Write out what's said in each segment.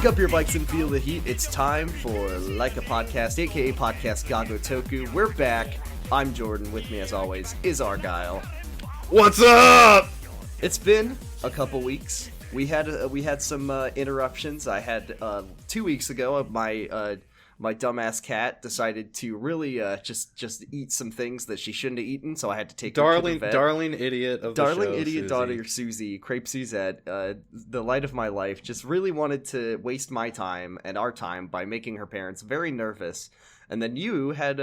Lock up your bikes and feel the heat. It's time for Like a Podcast, aka Podcast Gago Toku. We're back. I'm Jordan. With me, as always, is Argyle. What's up? It's been a couple weeks. We had some interruptions. I had 2 weeks ago. My dumbass cat decided to really just eat some things that she shouldn't have eaten, so I had to take her to the vet. Darling idiot of the show, Darling idiot Susie. daughter Susie, Crepe Suzette, the light of my life, just really wanted to waste my time and our time by making her parents very nervous. And then you had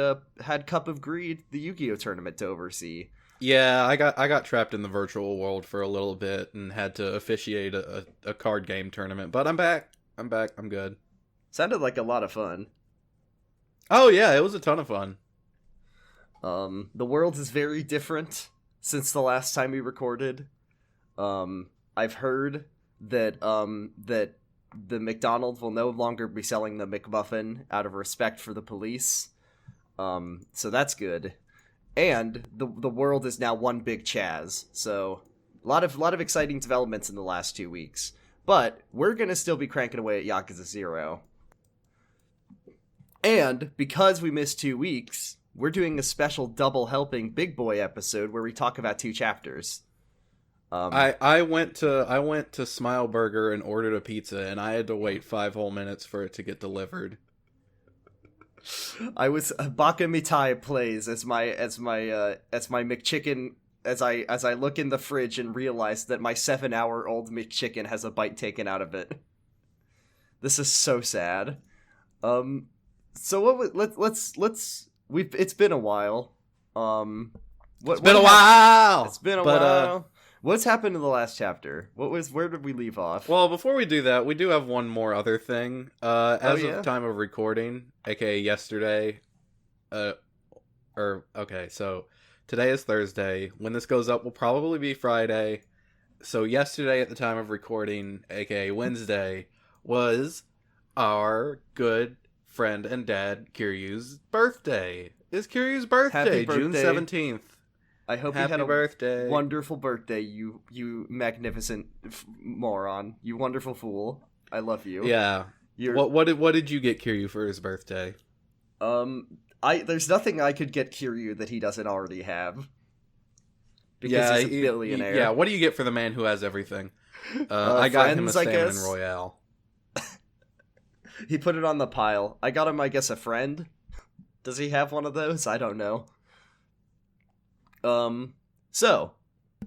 Cup of Greed, the Yu-Gi-Oh tournament to oversee. Yeah, I got trapped in the virtual world for a little bit and had to officiate a card game tournament, but I'm back. I'm good. Sounded like a lot of fun. Oh yeah, it was a ton of fun. The world is very different since the last time we recorded. I've heard that that the McDonald's will no longer be selling the McMuffin out of respect for the police. So that's good. And the world is now one big Chaz. So a lot of exciting developments in the last 2 weeks. But we're gonna still be cranking away at Yakuza 0. And because we missed 2 weeks, we're doing a special double helping big boy episode where we talk about 2 chapters. I went to Smile Burger and ordered a pizza, and I had to wait 5 whole minutes for it to get delivered. I was Baka Mitai plays as my McChicken as I look in the fridge and realize that my 7-hour-old McChicken has a bite taken out of it. This is so sad. So it's been a while. It's been a while. What's happened in the last chapter? Where did we leave off? Well, before we do that, we do have one more other thing. As of time of recording, aka yesterday, so today is Thursday. When this goes up will probably be Friday. So yesterday at the time of recording, aka Wednesday, was our good friend and dad Kiryu's birthday. It's Kiryu's birthday, June 17th. I hope you had a wonderful birthday, you magnificent moron. You wonderful fool. I love you. Yeah. What did you get Kiryu for his birthday? There's nothing I could get Kiryu that he doesn't already have. Because he's a billionaire. Yeah, what do you get for the man who has everything? I got him a salmon royale. He put it on the pile. I got him, I guess, a friend. Does he have one of those? I don't know. So,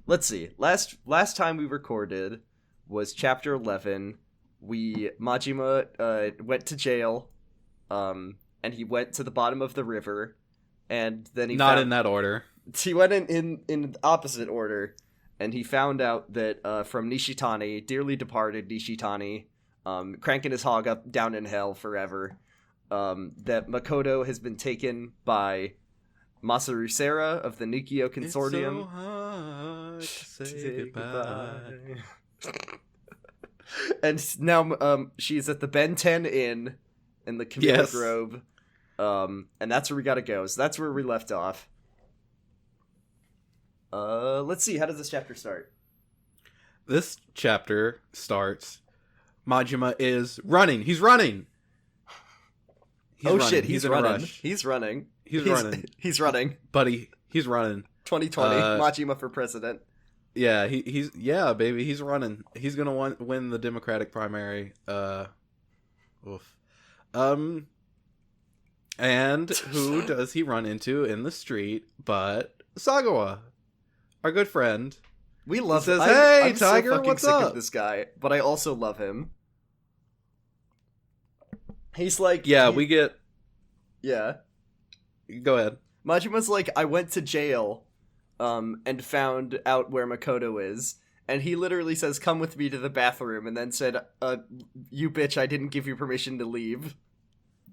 let's see. Last time we recorded was chapter 11. Majima went to jail, and he went to the bottom of the river, and then in that order. He went in opposite order, and he found out that from Nishitani, dearly departed Nishitani, cranking his hog up down in hell forever, that Makoto has been taken by Masaru Sera of the Nikio Consortium. It's so hard to say goodbye. And now she's at the Ben 10 Inn in the Camilla Grove. And that's where we gotta go. So that's where we left off. Let's see, how does this chapter start? This chapter starts, Majima is running. He's running. He's running. He's running. He's running. Buddy, he's running. 2020, Majima for president. Yeah, he's baby, he's running. He's gonna win the Democratic primary. And who does he run into in the street but Sagawa, our good friend. We love him. Hey, I'm Tiger, so fucking what's sick up? of this guy, but I also love him. He's like... we get... Yeah. Go ahead. Majima's like, I went to jail, and found out where Makoto is, and he literally says, come with me to the bathroom, and then said, you bitch, I didn't give you permission to leave.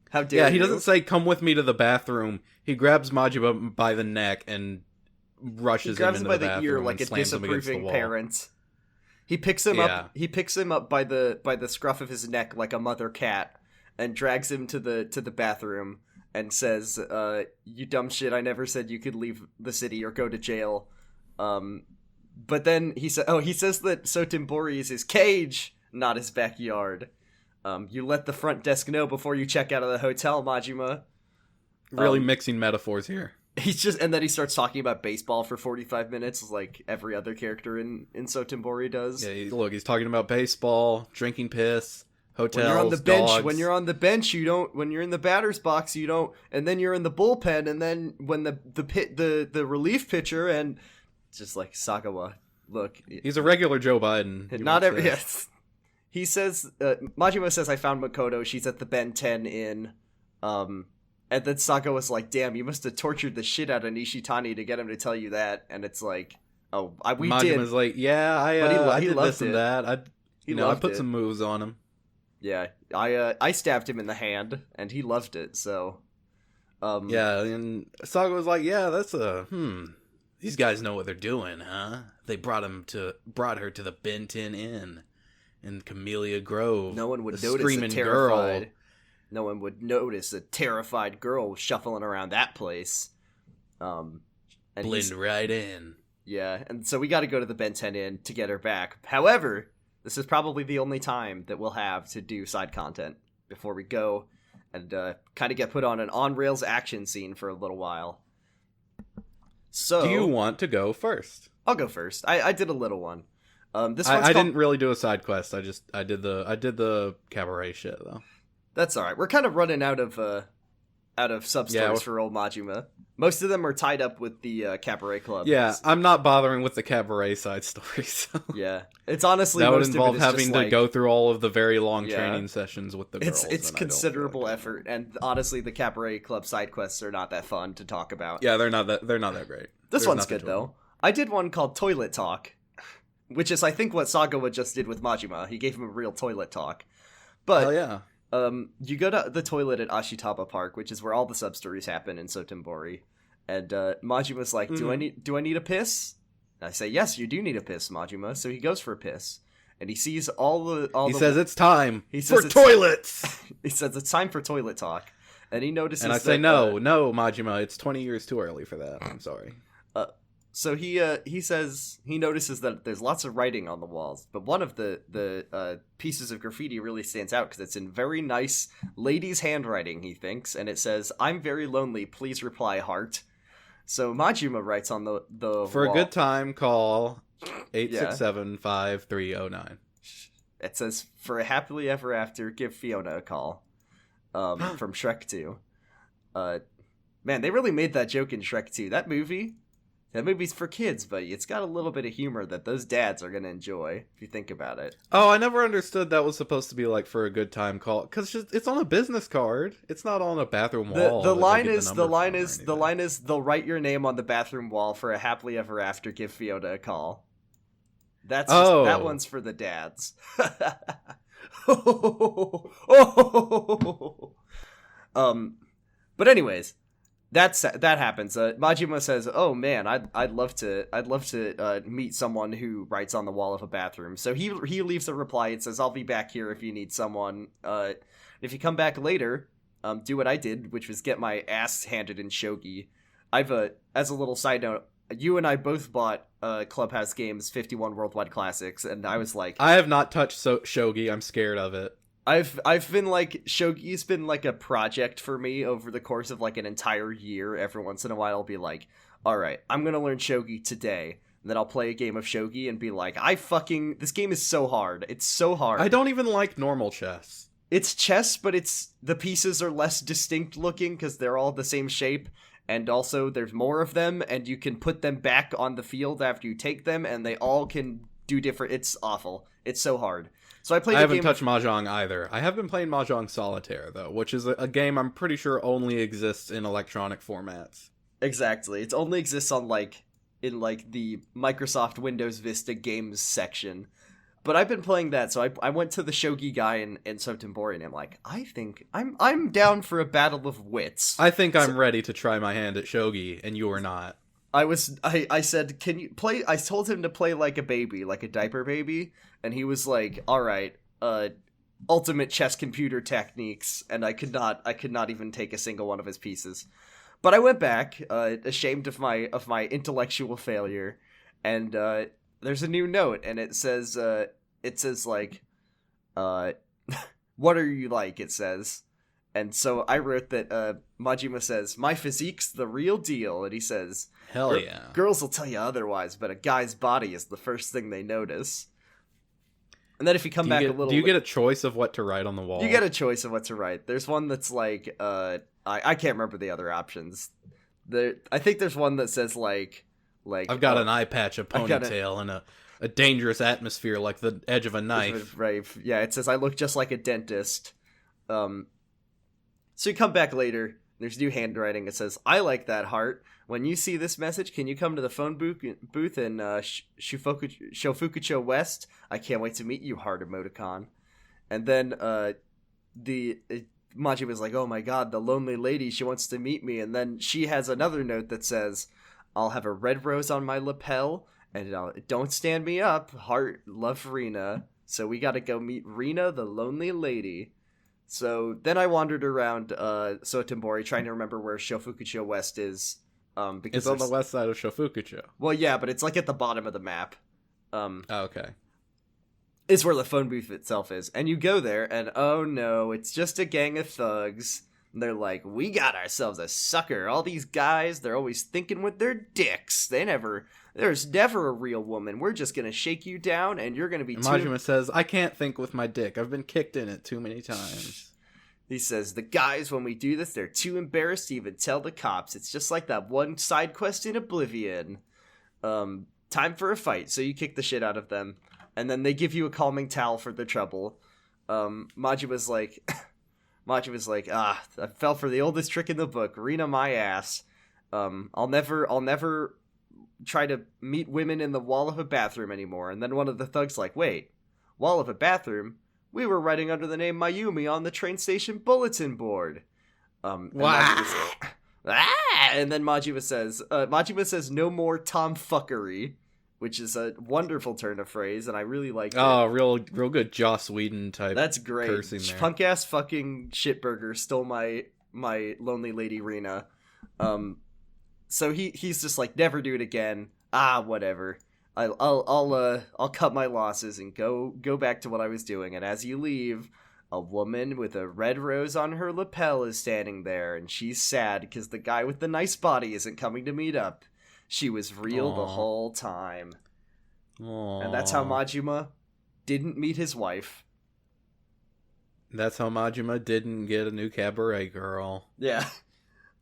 How dare you? Yeah, he doesn't say, come with me to the bathroom. He grabs Majima by the neck and rushes him into the bathroom. He grabs him by the ear like a disapproving parent. He picks him up. He picks him up by the scruff of his neck like a mother cat, and drags him to the bathroom and says, "You dumb shit! I never said you could leave the city or go to jail." But then he says that Sotenbori is his cage, not his backyard. You let the front desk know before you check out of the hotel, Majima. Really mixing metaphors here. And then he starts talking about baseball for 45 minutes, like every other character in Sotenbori does. Yeah, he's talking about baseball, drinking piss, hotels, when you're on the bench, dogs. When you're on the bench, you don't. When you're in the batter's box, you don't. And then you're in the bullpen, and then when the relief pitcher, and just like Sagawa, look, he's a regular Joe Biden. Not every. Yes. He says, Majima says, I found Makoto. She's at the Ben 10 Inn. And then Sako was like, damn, you must have tortured the shit out of Nishitani to get him to tell you that. And it's like, we Majima's did. Majima's like, yeah, I did this and that. I put some moves on him. Yeah, I stabbed him in the hand, and he loved it, so. Yeah, and Sako was like, yeah, that's these guys know what they're doing, huh? They brought her to the Benton Inn in Camellia Grove. No one would notice a terrified girl. No one would notice a terrified girl shuffling around that place. And blend right in. Yeah, and so we got to go to the Ben 10 Inn to get her back. However, this is probably the only time that we'll have to do side content before we go and kind of get put on an on-rails action scene for a little while. So, do you want to go first? I'll go first. I did a little one. I didn't really do a side quest. I did the cabaret shit though. That's all right. We're kind of running out of sub-stories for old Majima. Most of them are tied up with the cabaret club. Yeah, I'm not bothering with the cabaret side stories. So. Yeah, it's honestly that would involve having to go through all of the very long training sessions with the girls. It's considerable effort, and honestly, the cabaret club side quests are not that fun to talk about. Yeah, they're not that great. There's one's good though. I did one called Toilet Talk, which is I think what Sagawa just did with Majima. He gave him a real toilet talk. But hell yeah. You go to the toilet at Ashitaba Park, which is where all the sub-stories happen in Sotenbori, and Majima's like, do I need a piss? And I say, yes, you do need a piss, Majima. So he goes for a piss, and he sees He says it's time for toilets! He says it's time for toilet talk, and he notices and I say, no, Majima, it's 20 years too early for that. I'm sorry. So he says he notices that there's lots of writing on the walls, but one of the pieces of graffiti really stands out because it's in very nice ladies' handwriting, he thinks, and it says, "I'm very lonely, please reply, heart." So Majima writes on the For wall, a good time, call 867-5309. It says, "For a happily ever after, give Fiona a call." From Shrek 2. Man, they really made that joke in Shrek 2. That movie's for kids, but it's got a little bit of humor that those dads are going to enjoy, if you think about it. Oh, I never understood that was supposed to be like for a good time call, because it's on a business card. It's not on a bathroom wall. The line is, they'll write your name on the bathroom wall for a happily ever after, give Fiona a call. That one's for the dads. But anyways, that happens. Majima says, "Oh man, I'd love to meet someone who writes on the wall of a bathroom." So he leaves a reply. It says, "I'll be back here if you need someone. If you come back later, do what I did, which was get my ass handed in shogi." As a little side note, you and I both bought Clubhouse Games 51 Worldwide Classics, and I was like, I have not touched shogi. I'm scared of it. I've been like, shogi's been like a project for me over the course of like an entire year. Every once in a while I'll be like, all right, I'm gonna learn shogi today, and then I'll play a game of shogi and be like, this game is so hard. It's so hard. I don't even like normal chess. It's chess, but the pieces are less distinct looking because they're all the same shape, and also there's more of them, and you can put them back on the field after you take them, and they all can do different. It's awful. It's so hard. So I haven't touched Mahjong either. I have been playing Mahjong Solitaire, though, which is a game I'm pretty sure only exists in electronic formats. Exactly. It only exists on, in the Microsoft Windows Vista games section. But I've been playing that, so I went to the shogi guy in Sotenbori, and I'm like, I think I'm down for a battle of wits. I think I'm ready to try my hand at shogi, and you are not. I said, can you play? I told him to play like a baby, like a diaper baby, and he was like, all right, ultimate chess computer techniques, and I could not even take a single one of his pieces. But I went back, ashamed of my intellectual failure, and there's a new note, and it says What are you like? It says. And so I wrote that Majima says, my physique's the real deal. And he says, hell yeah. Girls will tell you otherwise, but a guy's body is the first thing they notice. And then if you come back a little... Do you get a choice of what to write on the wall? You get a choice of what to write. There's one that's like... I can't remember the other options. I think there's one that says like I've got an eye patch, a ponytail, and a dangerous atmosphere like the edge of a knife. Right. Yeah, it says I look just like a dentist. So you come back later, there's new handwriting. It says, I like that heart. When you see this message, can you come to the phone booth in Shofukucho West? I can't wait to meet you, heart emoticon. And then Maji was like, oh my god, the lonely lady, she wants to meet me. And then she has another note that says, I'll have a red rose on my lapel, and don't stand me up, heart, love Rina. So we gotta go meet Rina, the lonely lady. So then I wandered around Sotenbori trying to remember where Shofukucho West is. Because it's on the west side of Shofukucho. Well, yeah, but it's like at the bottom of the map. Okay. It's where the phone booth itself is. And you go there, and oh no, it's just a gang of thugs. And they're like, we got ourselves a sucker. All these guys, they're always thinking with their dicks. There's never a real woman. We're just gonna shake you down, and you're gonna be Majima says, I can't think with my dick. I've been kicked in it too many times. He says, the guys, when we do this, they're too embarrassed to even tell the cops. It's just like that one side quest in Oblivion. Time for a fight. So you kick the shit out of them. And then they give you a calming towel for the trouble. Majima's like, I fell for the oldest trick in the book. Rina my ass. I'll never try to meet women in the wall of a bathroom anymore. And then one of the thugs like, wait, wall of a bathroom? We were writing under the name Mayumi on the train station bulletin board. And then Majima says, no more tomfuckery, which is a wonderful turn of phrase, and I really like it. Oh, real good Joss Whedon type. That's great. Cursing there. Punk ass fucking shitburger stole my lonely lady Rina. So he's just like, never do it again. Whatever. I'll cut my losses and go back to what I was doing. And as you leave, a woman with a red rose on her lapel is standing there, and she's sad because the guy with the nice body isn't coming to meet up. She was real the whole time. Aww. And that's how Majima didn't meet his wife. That's how Majima didn't get a new cabaret girl. Yeah.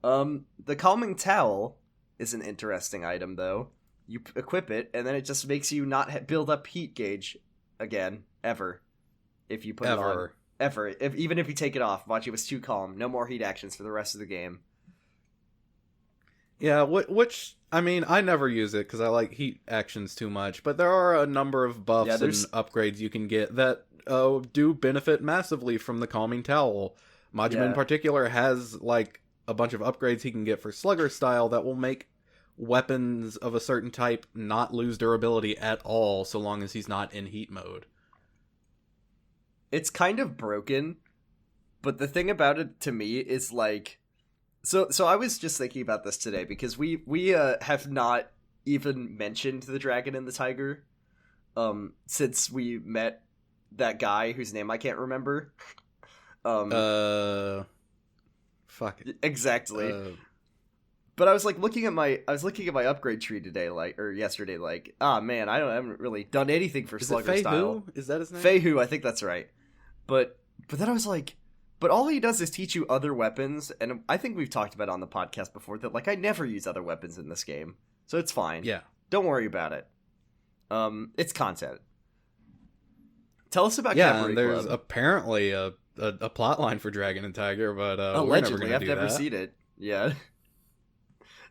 The calming towel is an interesting item, though. You equip it, and then it just makes you not build up heat gauge again, ever. If you put it on. Ever. Even if you take it off, Machi was too calm. No more heat actions for the rest of the game. Yeah, which, I mean, I never use it because I like heat actions too much, but there are a number of buffs and upgrades you can get that do benefit massively from the calming towel. Majima in particular has, like, a bunch of upgrades he can get for Slugger style that will make weapons of a certain type not lose durability at all so long as he's not in heat mode. It's kind of broken, but the thing about it to me is like, so I was just thinking about this today because we have not even mentioned the dragon and the tiger since we met that guy whose name I can't remember. Fuck it. Exactly. But I was like looking at my upgrade tree today, yesterday, man, I haven't really done anything for Slugger style. Is that his name? Feihu, I think that's right. But then I was like, but all he does is teach you other weapons, and I think we've talked about it on the podcast before that I never use other weapons in this game, so it's fine. Yeah, don't worry about it. It's content. Tell us about Cabaret Club. There's apparently a plot line for Dragon and Tiger, but allegedly, I've never seen it. Yeah.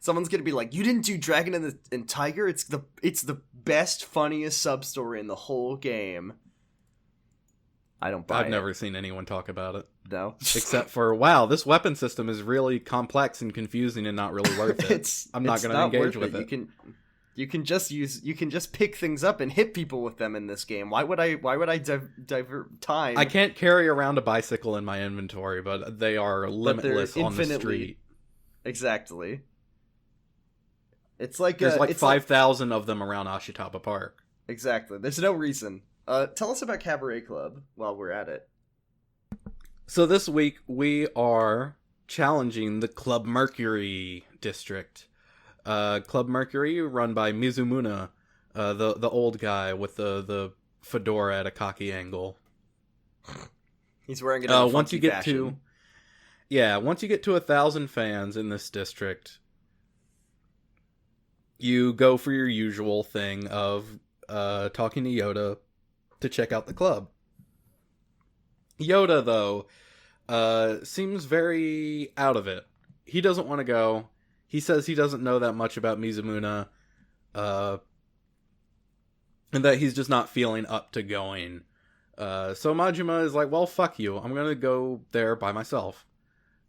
Someone's gonna be like, "You didn't do Dragon and Tiger? It's the best, funniest sub story in the whole game." I don't buy it. I've never seen anyone talk about it. No, except for wow, this weapon system is really complex and confusing and not really worth it. I'm not gonna engage with it. You can just pick things up and hit people with them in this game. Why would I divert time? I can't carry around a bicycle in my inventory, but they are limitless on the street. Exactly. It's like there's 5,000 of them around Ashitaba Park. Exactly. There's no reason. Tell us about Cabaret Club while we're at it. So this week we are challenging the Club Mercury district. Club Mercury, run by Mizumuna, the old guy with the fedora at a cocky angle. He's wearing it in a funky fashion. Once you get to 1,000 fans in this district, you go for your usual thing of talking to Yoda to check out the club. Yoda, though, seems very out of it. He doesn't want to go. He says he doesn't know that much about Mizumuna, and that he's just not feeling up to going. So Majima is like, well, fuck you. I'm going to go there by myself.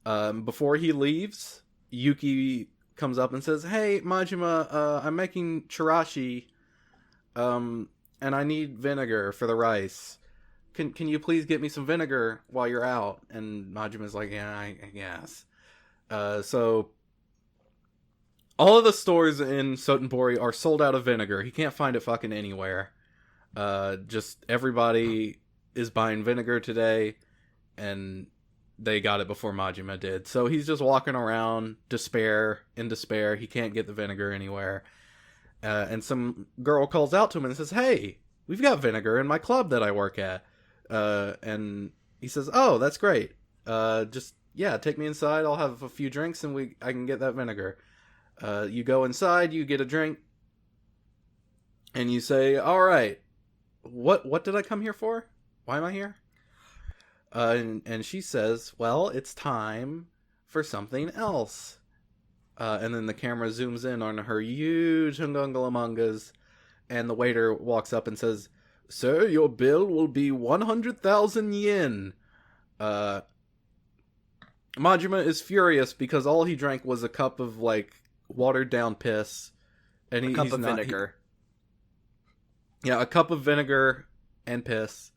Before he leaves, Yuki comes up and says, hey, Majima, I'm making chirashi, and I need vinegar for the rice. Can you please get me some vinegar while you're out? And Majima's like, yeah, I guess. So all of the stores in Sotenbori are sold out of vinegar. He can't find it fucking anywhere. Just everybody is buying vinegar today, and they got it before Majima did. So he's just walking around in despair. He can't get the vinegar anywhere. And some girl calls out to him and says, hey, we've got vinegar in my club that I work at. And he says, oh, that's great. Take me inside. I'll have a few drinks and I can get that vinegar. You go inside, you get a drink, and you say, all right, what did I come here for? Why am I here? And she says, well, it's time for something else. And then the camera zooms in on her huge hungungalamungas, and the waiter walks up and says, sir, your bill will be 100,000 yen. Majima is furious because all he drank was a cup of, watered down piss. And a cup of vinegar. A cup of vinegar and piss.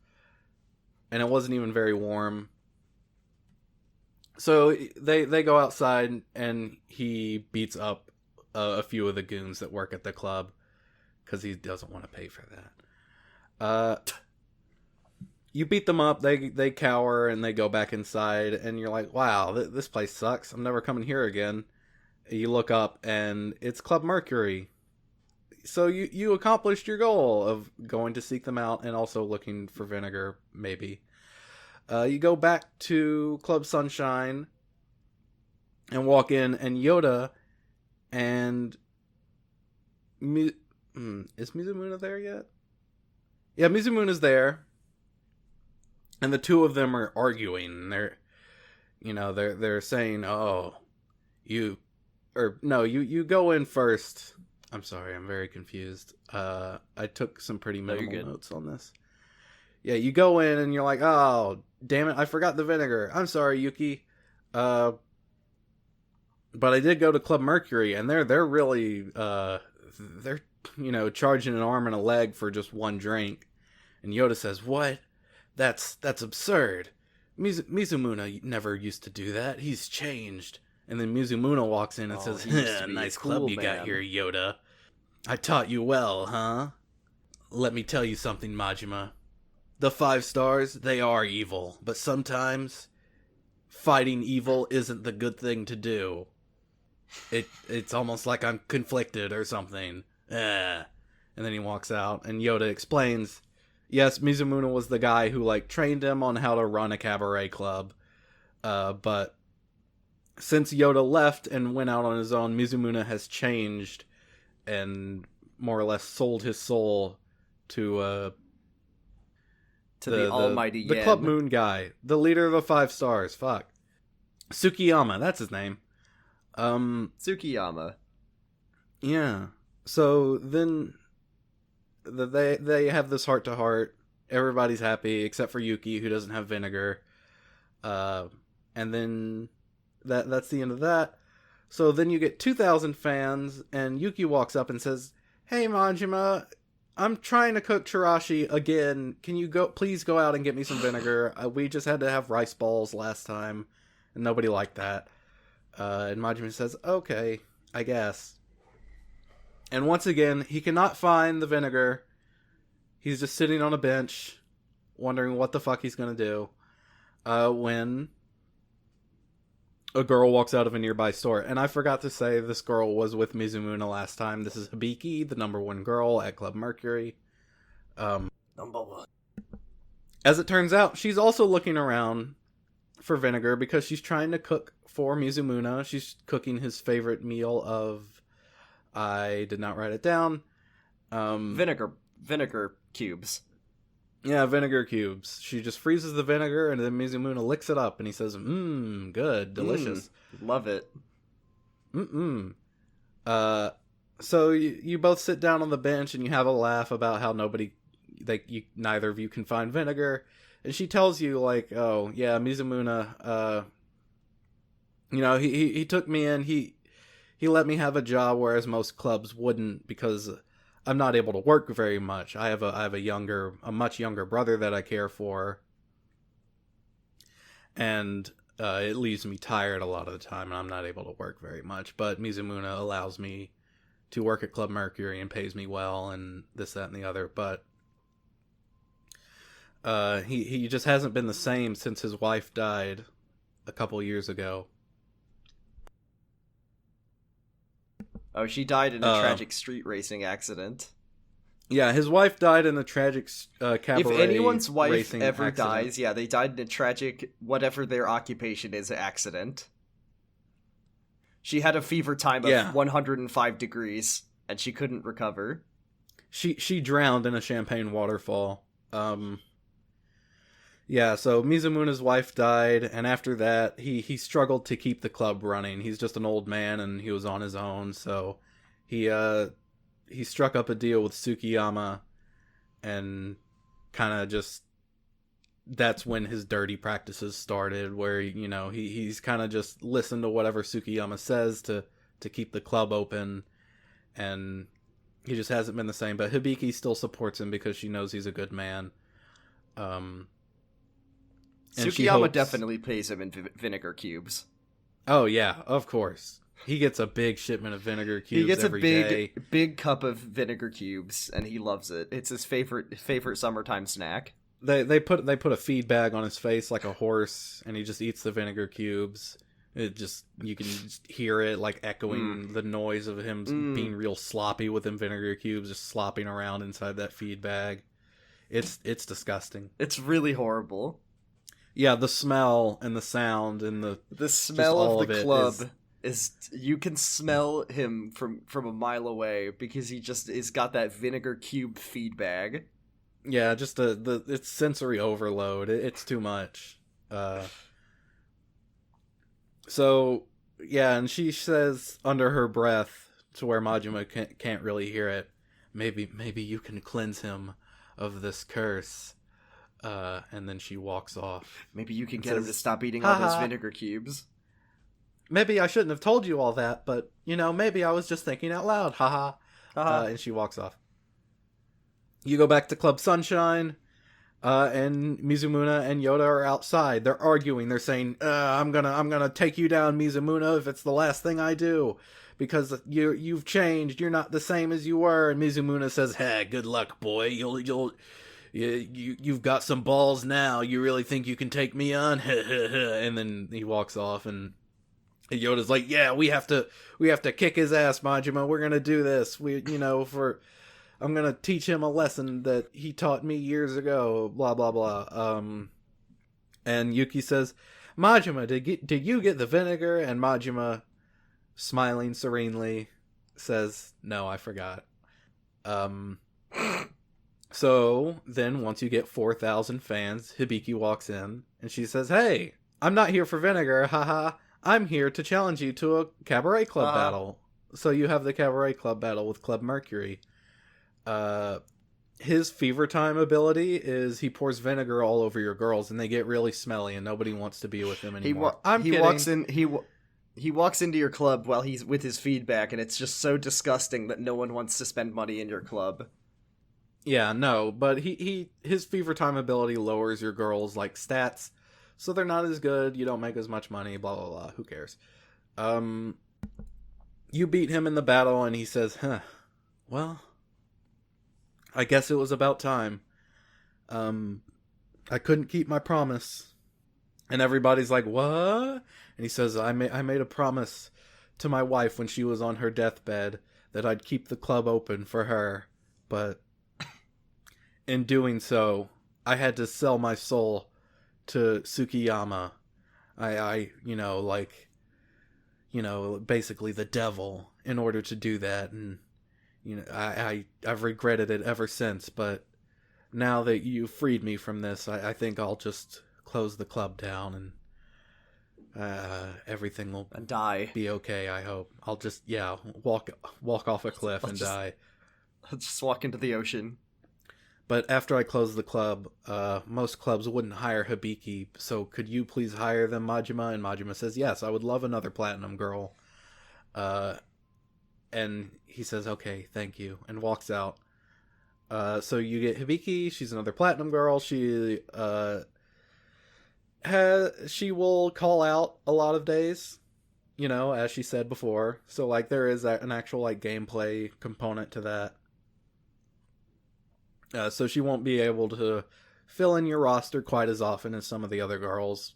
And it wasn't even very warm. So they go outside, and he beats up a few of the goons that work at the club, because he doesn't want to pay for that. You beat them up, they cower, and they go back inside, and you're like, wow, this place sucks. I'm never coming here again. You look up, and it's Club Mercury. So you accomplished your goal of going to seek them out and also looking for vinegar, maybe. You go back to Club Sunshine and walk in, and Yoda and... is Mizumuna there yet? Yeah, Mizumuna's there. And the two of them are arguing. They're saying, oh, you go in first. I'm sorry, I'm very confused. I took some pretty minimal notes on this. Yeah, you go in and you're like, oh, damn it, I forgot the vinegar. I'm sorry, Yuki. But I did go to Club Mercury, and they're really, they're charging an arm and a leg for just one drink. And Yoda says, what? That's absurd. Mizumuna never used to do that. He's changed. And then Mizumuna walks in and says, nice club you got here, Yoda. I taught you well, huh? Let me tell you something, Majima. The 5 stars, they are evil. But sometimes, fighting evil isn't the good thing to do. It's almost like I'm conflicted or something. And then he walks out, and Yoda explains, yes, Mizumuna was the guy who, trained him on how to run a cabaret club. But since Yoda left and went out on his own, Mizumuna has changed and more or less sold his soul to the almighty Yen. The Club Moon guy, the leader of the 5 stars. Fuck. Tsukiyama, that's his name. Tsukiyama. Yeah. So then they have this heart-to-heart. Everybody's happy except for Yuki, who doesn't have vinegar. And then that's the end of that. So then you get 2,000 fans, and Yuki walks up and says, hey, Majima, I'm trying to cook chirashi again. Can you please go out and get me some vinegar? We just had to have rice balls last time, and nobody liked that. And Majima says, okay, I guess. And once again, he cannot find the vinegar. He's just sitting on a bench, wondering what the fuck he's gonna do. when a girl walks out of a nearby store. And I forgot to say this girl was with Mizumuna last time. This is Hibiki, the number 1 girl at Club Mercury. Number 1. As it turns out, she's also looking around for Vinegar because she's trying to cook for Mizumuna. She's cooking his favorite meal of... I did not write it down. Vinegar cubes. Yeah, vinegar cubes. She just freezes the vinegar, and then Mizumuna licks it up, and he says, good, delicious. Love it. So you both sit down on the bench, and you have a laugh about how neither of you can find Vinegar, and she tells you, like, oh, yeah, Mizumuna, he took me in, he let me have a job, whereas most clubs wouldn't, because I'm not able to work very much. I have a much younger brother that I care for, and it leaves me tired a lot of the time, and I'm not able to work very much. But Mizumuna allows me to work at Club Mercury and pays me well, and this, that, and the other. But he just hasn't been the same since his wife died a couple years ago. Oh, she died in a tragic street racing accident. Yeah, his wife died in a tragic cabaret. If anyone's wife ever accident. dies, yeah, they died in a tragic, whatever their occupation is, accident. She had a fever time of 105 degrees, and she couldn't recover. She drowned in a champagne waterfall. Yeah, so Mizumuna's wife died, and after that, he struggled to keep the club running. He's just an old man, and he was on his own, so he struck up a deal with Tsukiyama, and kind of just... That's when his dirty practices started, where, he's kind of just listened to whatever Tsukiyama says to keep the club open, and he just hasn't been the same. But Hibiki still supports him because she knows he's a good man. Tsukiyama definitely pays him in vinegar cubes. Oh yeah, of course. He gets a big shipment of vinegar cubes. He gets every day. Big cup of vinegar cubes, and he loves it. It's his favorite summertime snack. They put a feed bag on his face like a horse, and he just eats the vinegar cubes. You can just hear it like echoing the noise of him being real sloppy with them vinegar cubes, just slopping around inside that feed bag. It's disgusting. It's really horrible. Yeah, the smell and the sound and the smell of the club is you can smell him from a mile away because he just is got that vinegar cube feed bag. Yeah, just it's sensory overload. It's too much. So yeah, and she says under her breath, to where Majima can't really hear it, maybe you can cleanse him of this curse. And then she walks off. Maybe you can get him to stop eating all those vinegar cubes. Maybe I shouldn't have told you all that, but, maybe I was just thinking out loud. Haha. And she walks off. You go back to Club Sunshine, and Mizumuna and Yoda are outside. They're arguing. They're saying, I'm gonna take you down, Mizumuna, if it's the last thing I do. Because you've changed. You're not the same as you were. And Mizumuna says, hey, good luck, boy. You've got some balls now. You really think you can take me on? And then he walks off, and Yoda's like, "Yeah, we have to kick his ass, Majima. We're gonna do this. I'm gonna teach him a lesson that he taught me years ago." Blah blah blah. And Yuki says, "Majima, did you get the vinegar?" And Majima, smiling serenely, says, "No, I forgot." So, then, once you get 4,000 fans, Hibiki walks in, and she says, "Hey, I'm not here for vinegar, haha. I'm here to challenge you to a cabaret club battle." So you have the cabaret club battle with Club Mercury. His fever time ability is he pours vinegar all over your girls, and they get really smelly, and nobody wants to be with him anymore. He walks into your club while he's with his feedback, and it's just so disgusting that no one wants to spend money in your club. Yeah, no, but his fever time ability lowers your girls' stats, so they're not as good. You don't make as much money. Blah blah blah. Who cares? You beat him in the battle, and he says, well, I guess it was about time. I couldn't keep my promise. And everybody's like, what? And he says, I made a promise to my wife when she was on her deathbed that I'd keep the club open for her. But in doing so, I had to sell my soul to Tsukiyama. Basically the devil in order to do that. And, I've regretted it ever since. But now that you freed me from this, I think I'll just close the club down and everything will die. Be okay, I hope. I'll just, walk off a cliff and die. I'll just walk into the ocean. But after I close the club, most clubs wouldn't hire Hibiki, so could you please hire them, Majima? And Majima says, yes, I would love another platinum girl. And he says, okay, thank you, and walks out. So you get Hibiki, she's another platinum girl. She will call out a lot of days, as she said before. So, like, there is an actual, like, gameplay component to that. So she won't be able to fill in your roster quite as often as some of the other girls.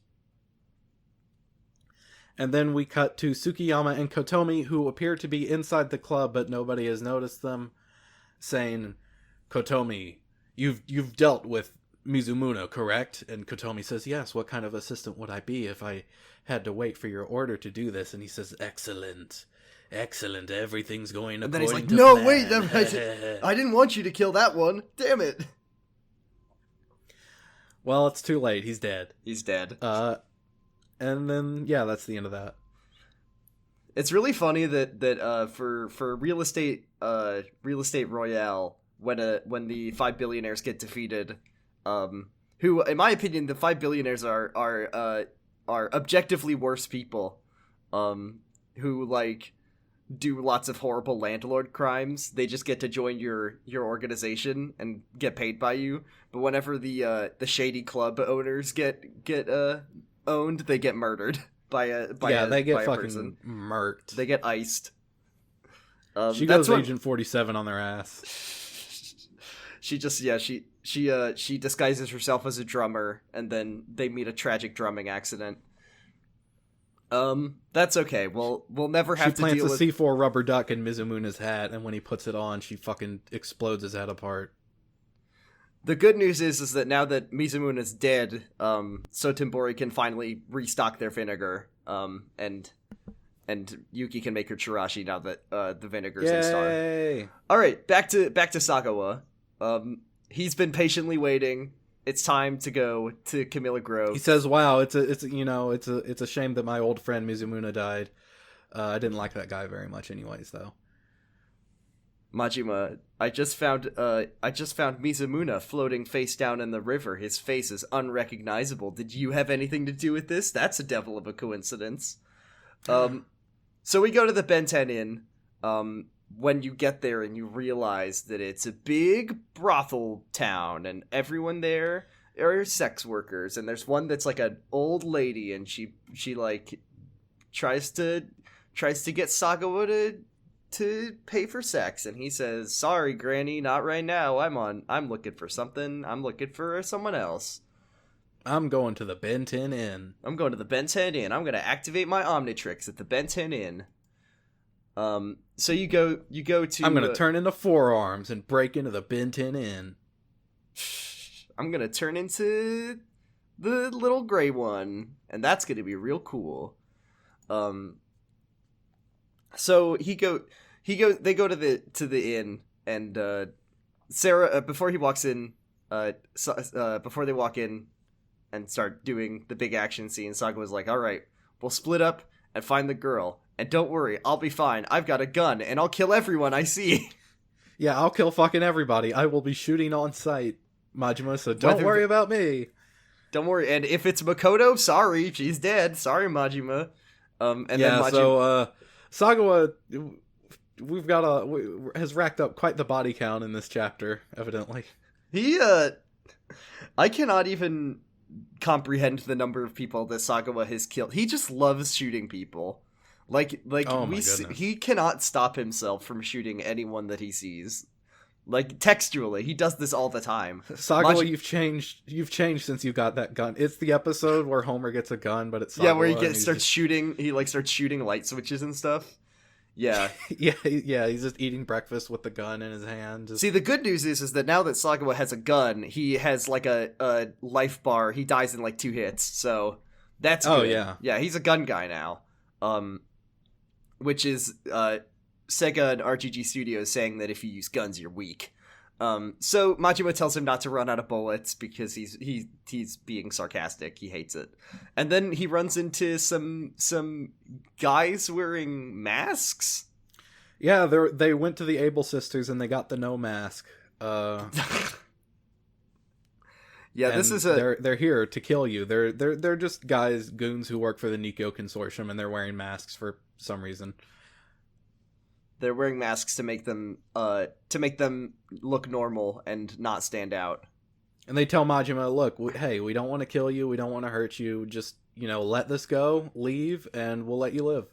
And then we cut to Tsukiyama and Kotomi, who appear to be inside the club, but nobody has noticed them, saying, Kotomi, you've dealt with Mizumuna, correct? And Kotomi says, yes, what kind of assistant would I be if I had to wait for your order to do this? And he says, excellent, everything's going according to plan. And then he's like, no, wait, I didn't want you to kill that one, damn it. Well, it's too late, he's dead. And then, that's the end of that. It's really funny that for real estate royale, when the 5 billionaires get defeated, who, in my opinion, the 5 billionaires are objectively worse people, who, like, do lots of horrible landlord crimes. They just get to join your organization and get paid by you. But whenever the shady club owners get owned, they get murdered by a fucking person. Murked. They get iced. She goes Agent 47 on their ass. She just she disguises herself as a drummer, and then they meet a tragic drumming accident. That's okay. We'll never have to deal with... She plants a C4 rubber duck in Mizumuna's hat, and when he puts it on, she fucking explodes his head apart. The good news is that now that Mizumuna's dead, Sotenbori can finally restock their vinegar, and Yuki can make her chirashi now that the vinegar's in Star. All right, back to Sagawa. He's been patiently waiting. It's time to go to Camilla Grove. He says, "Wow, it's a shame that my old friend Mizumuna died. I didn't like that guy very much, anyways, though." Majima, I just found Mizumuna floating face down in the river. His face is unrecognizable. Did you have anything to do with this? That's a devil of a coincidence. So we go to the Benten Inn. When you get there and you realize that it's a big brothel town and everyone there are sex workers, and there's one that's like an old lady, and she like tries to get Sagawa to pay for sex, and he says, "Sorry, Granny, not right now. I'm looking for something. I'm looking for someone else. I'm going to the Benten Inn. I'm going to the Benten Inn. I'm going to activate my Omnitrix at the Benten Inn." So you go to... I'm going to turn into forearms and break into the Benten Inn. I'm going to turn into the little gray one, and that's going to be real cool. So they go to the inn, and Sera, before he walks in, before they walk in and start doing the big action scene, Sagawa's like, "All right, we'll split up and find the girl. And don't worry, I'll be fine. I've got a gun, and I'll kill everyone I see." Yeah, I'll kill fucking everybody. I will be shooting on sight, Majima, so don't worry about me. Don't worry. And if it's Makoto, sorry, she's dead. Sorry, Majima. Then Majima... so Sagawa, has racked up quite the body count in this chapter, evidently. I cannot even comprehend the number of people that Sagawa has killed. He just loves shooting people. He cannot stop himself from shooting anyone that he sees. Like, textually, he does this all the time. Sagwa, you've changed since you got that gun. It's the episode where Homer gets a gun, but it's Sagwa, yeah, where he starts shooting light switches and stuff. Yeah. yeah, he's just eating breakfast with the gun in his hand. See, the good news is that now that Sagwa has a gun, he has, like, a life bar. He dies in, like, 2 hits, so that's good. Oh, yeah. Yeah, he's a gun guy now. Which is, Sega and RGG Studios saying that if you use guns, you're weak. So Majima tells him not to run out of bullets because he's being sarcastic. He hates it. And then he runs into some guys wearing masks. Yeah, they went to the Able Sisters and they got the no mask. Yeah, this is they're here to kill you. They're just goons who work for the Nikko Consortium, and they're wearing masks for some reason. They're wearing masks to make them look normal and not stand out. And they tell Majima, look, hey, we don't want to kill you. We don't want to hurt you. Just, let this go, leave, and we'll let you live.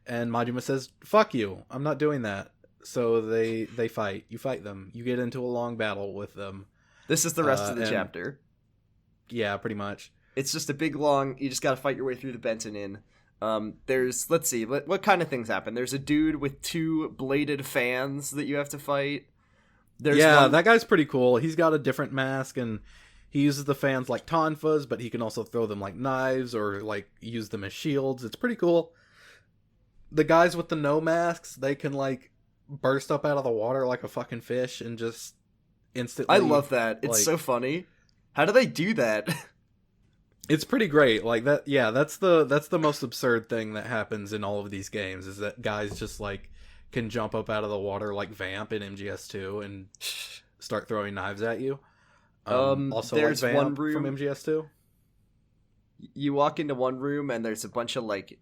And Majima says, fuck you. I'm not doing that. So they fight. You fight them. You get into a long battle with them. This is the rest of the chapter. Yeah, pretty much. It's just a big long, you just got to fight your way through the Benton Inn. Let's see, what kind of things happen? There's a dude with 2 bladed fans that you have to fight. That guy's pretty cool. He's got a different mask, and he uses the fans like tonfas, but he can also throw them like knives or like use them as shields. It's pretty cool. The guys with the no masks, they can like burst up out of the water like a fucking fish and just instantly. I love that. It's so funny. How do they do that? It's pretty great. Like that, yeah, that's the most absurd thing that happens in all of these games, is that guys just like can jump up out of the water like Vamp in MGS2 and start throwing knives at you. Also, there's like Vamp one room from MGS2. You walk into one room and there's a bunch of like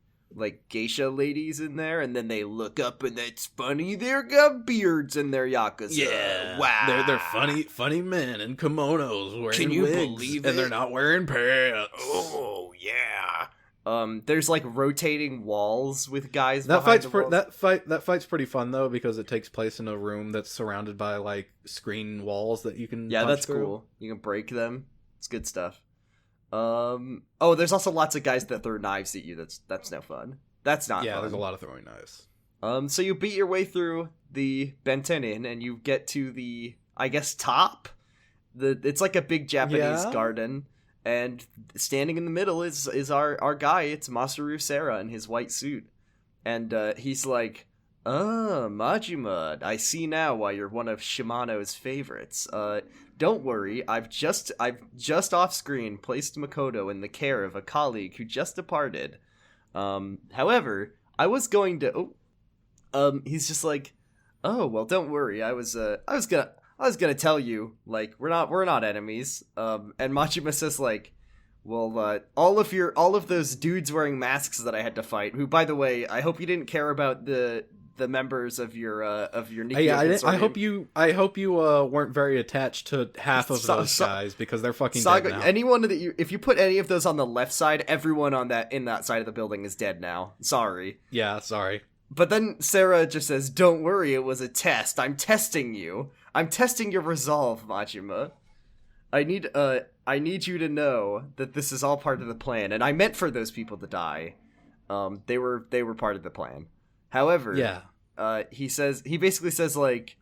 geisha ladies in there, and then they look up and it's funny, they've got beards in their Yakuza. Yeah, wow, they're funny men in kimonos wearing Can you wigs, believe it? And they're not wearing pants. Oh yeah. There's like rotating walls with guys. That fight's pretty fun though, because it takes place in a room that's surrounded by like screen walls that you can. Yeah, that's through. Cool. You can break them. It's good stuff. There's also lots of guys that throw knives at you. That's no fun. That's not fun. Yeah, there's a lot of throwing knives. So you beat your way through the Benten Inn, and you get to the, I guess, top. It's like a big Japanese garden, and standing in the middle is our guy. It's Masaru Sera in his white suit. And he's like, Majima, I see now why you're one of Shimano's favorites. Don't worry, I've just off screen placed Makoto in the care of a colleague who just departed. However, I was going to. He's just like, oh well, don't worry. I was gonna tell you, like, we're not enemies. And Majima says like, well, all of those dudes wearing masks that I had to fight. Who, by the way, I hope you didn't care about the members of your Nikko Consortium. I hope you weren't very attached to half of those guys, because they're fucking dead now. Anyone that if you put any of those on the left side, everyone in that side of the building is dead now. Sorry. Yeah, sorry. But then Sarah just says, "Don't worry, it was a test. I'm testing you. I'm testing your resolve, Majima. I need you to know that this is all part of the plan, and I meant for those people to die. They were part of the plan. However, he basically says like,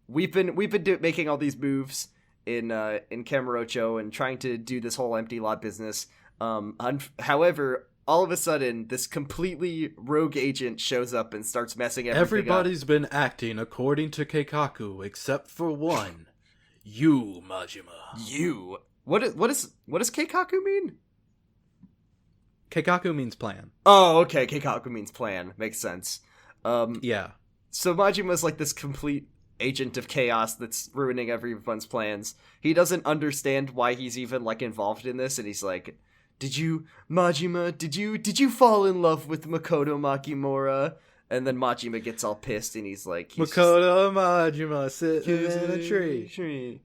we've been making all these moves in Kamurocho and trying to do this whole empty lot business. However, all of a sudden, this completely rogue agent shows up and starts messing everything Everybody's up. Been acting according to Keikaku, except for one. You, Majima. You. What does Keikaku mean? Keikaku means plan. Oh, okay. Keikaku means plan. Makes sense. Yeah. So Majima's like this complete agent of chaos that's ruining everyone's plans. He doesn't understand why he's even like involved in this, and he's like, Majima, did you fall in love with Makoto Makimura? And then Majima gets all pissed, and he's like, Majima sitting in a tree.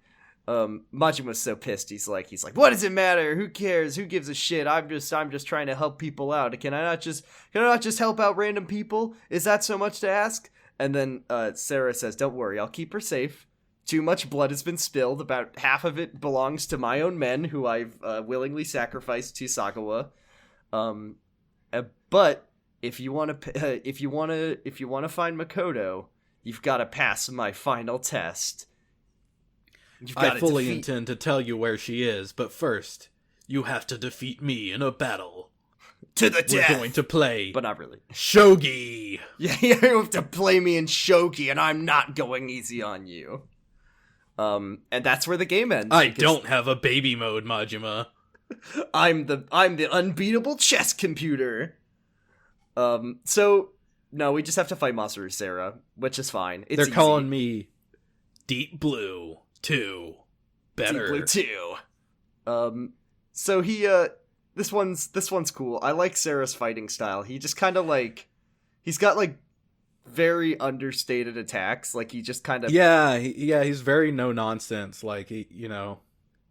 Majima's so pissed. He's like, what does it matter? Who cares? Who gives a shit? I'm just trying to help people out. Can I not just help out random people? Is that so much to ask? And then Sera says, "Don't worry, I'll keep her safe. Too much blood has been spilled. About half of it belongs to my own men, who I've willingly sacrificed to Sagawa. But if you want to find Makoto, you've got to pass my final test. I fully intend to tell you where she is, but first, you have to defeat me in a battle. To the death! We're going to play... But not really. Shogi! Yeah, you have to play me in Shogi, and I'm not going easy on you. And that's where the game ends. I don't have a baby mode, Majima. I'm the unbeatable chess computer. So, no, we just have to fight Masaru Sera, which is fine. They're calling me Deep Blue 2. Better. Deep Blue 2. So he, this one's cool. I like Sera's fighting style. He just kind of like, he's got like very understated attacks. Like he just kind of, he's very no nonsense. Like he,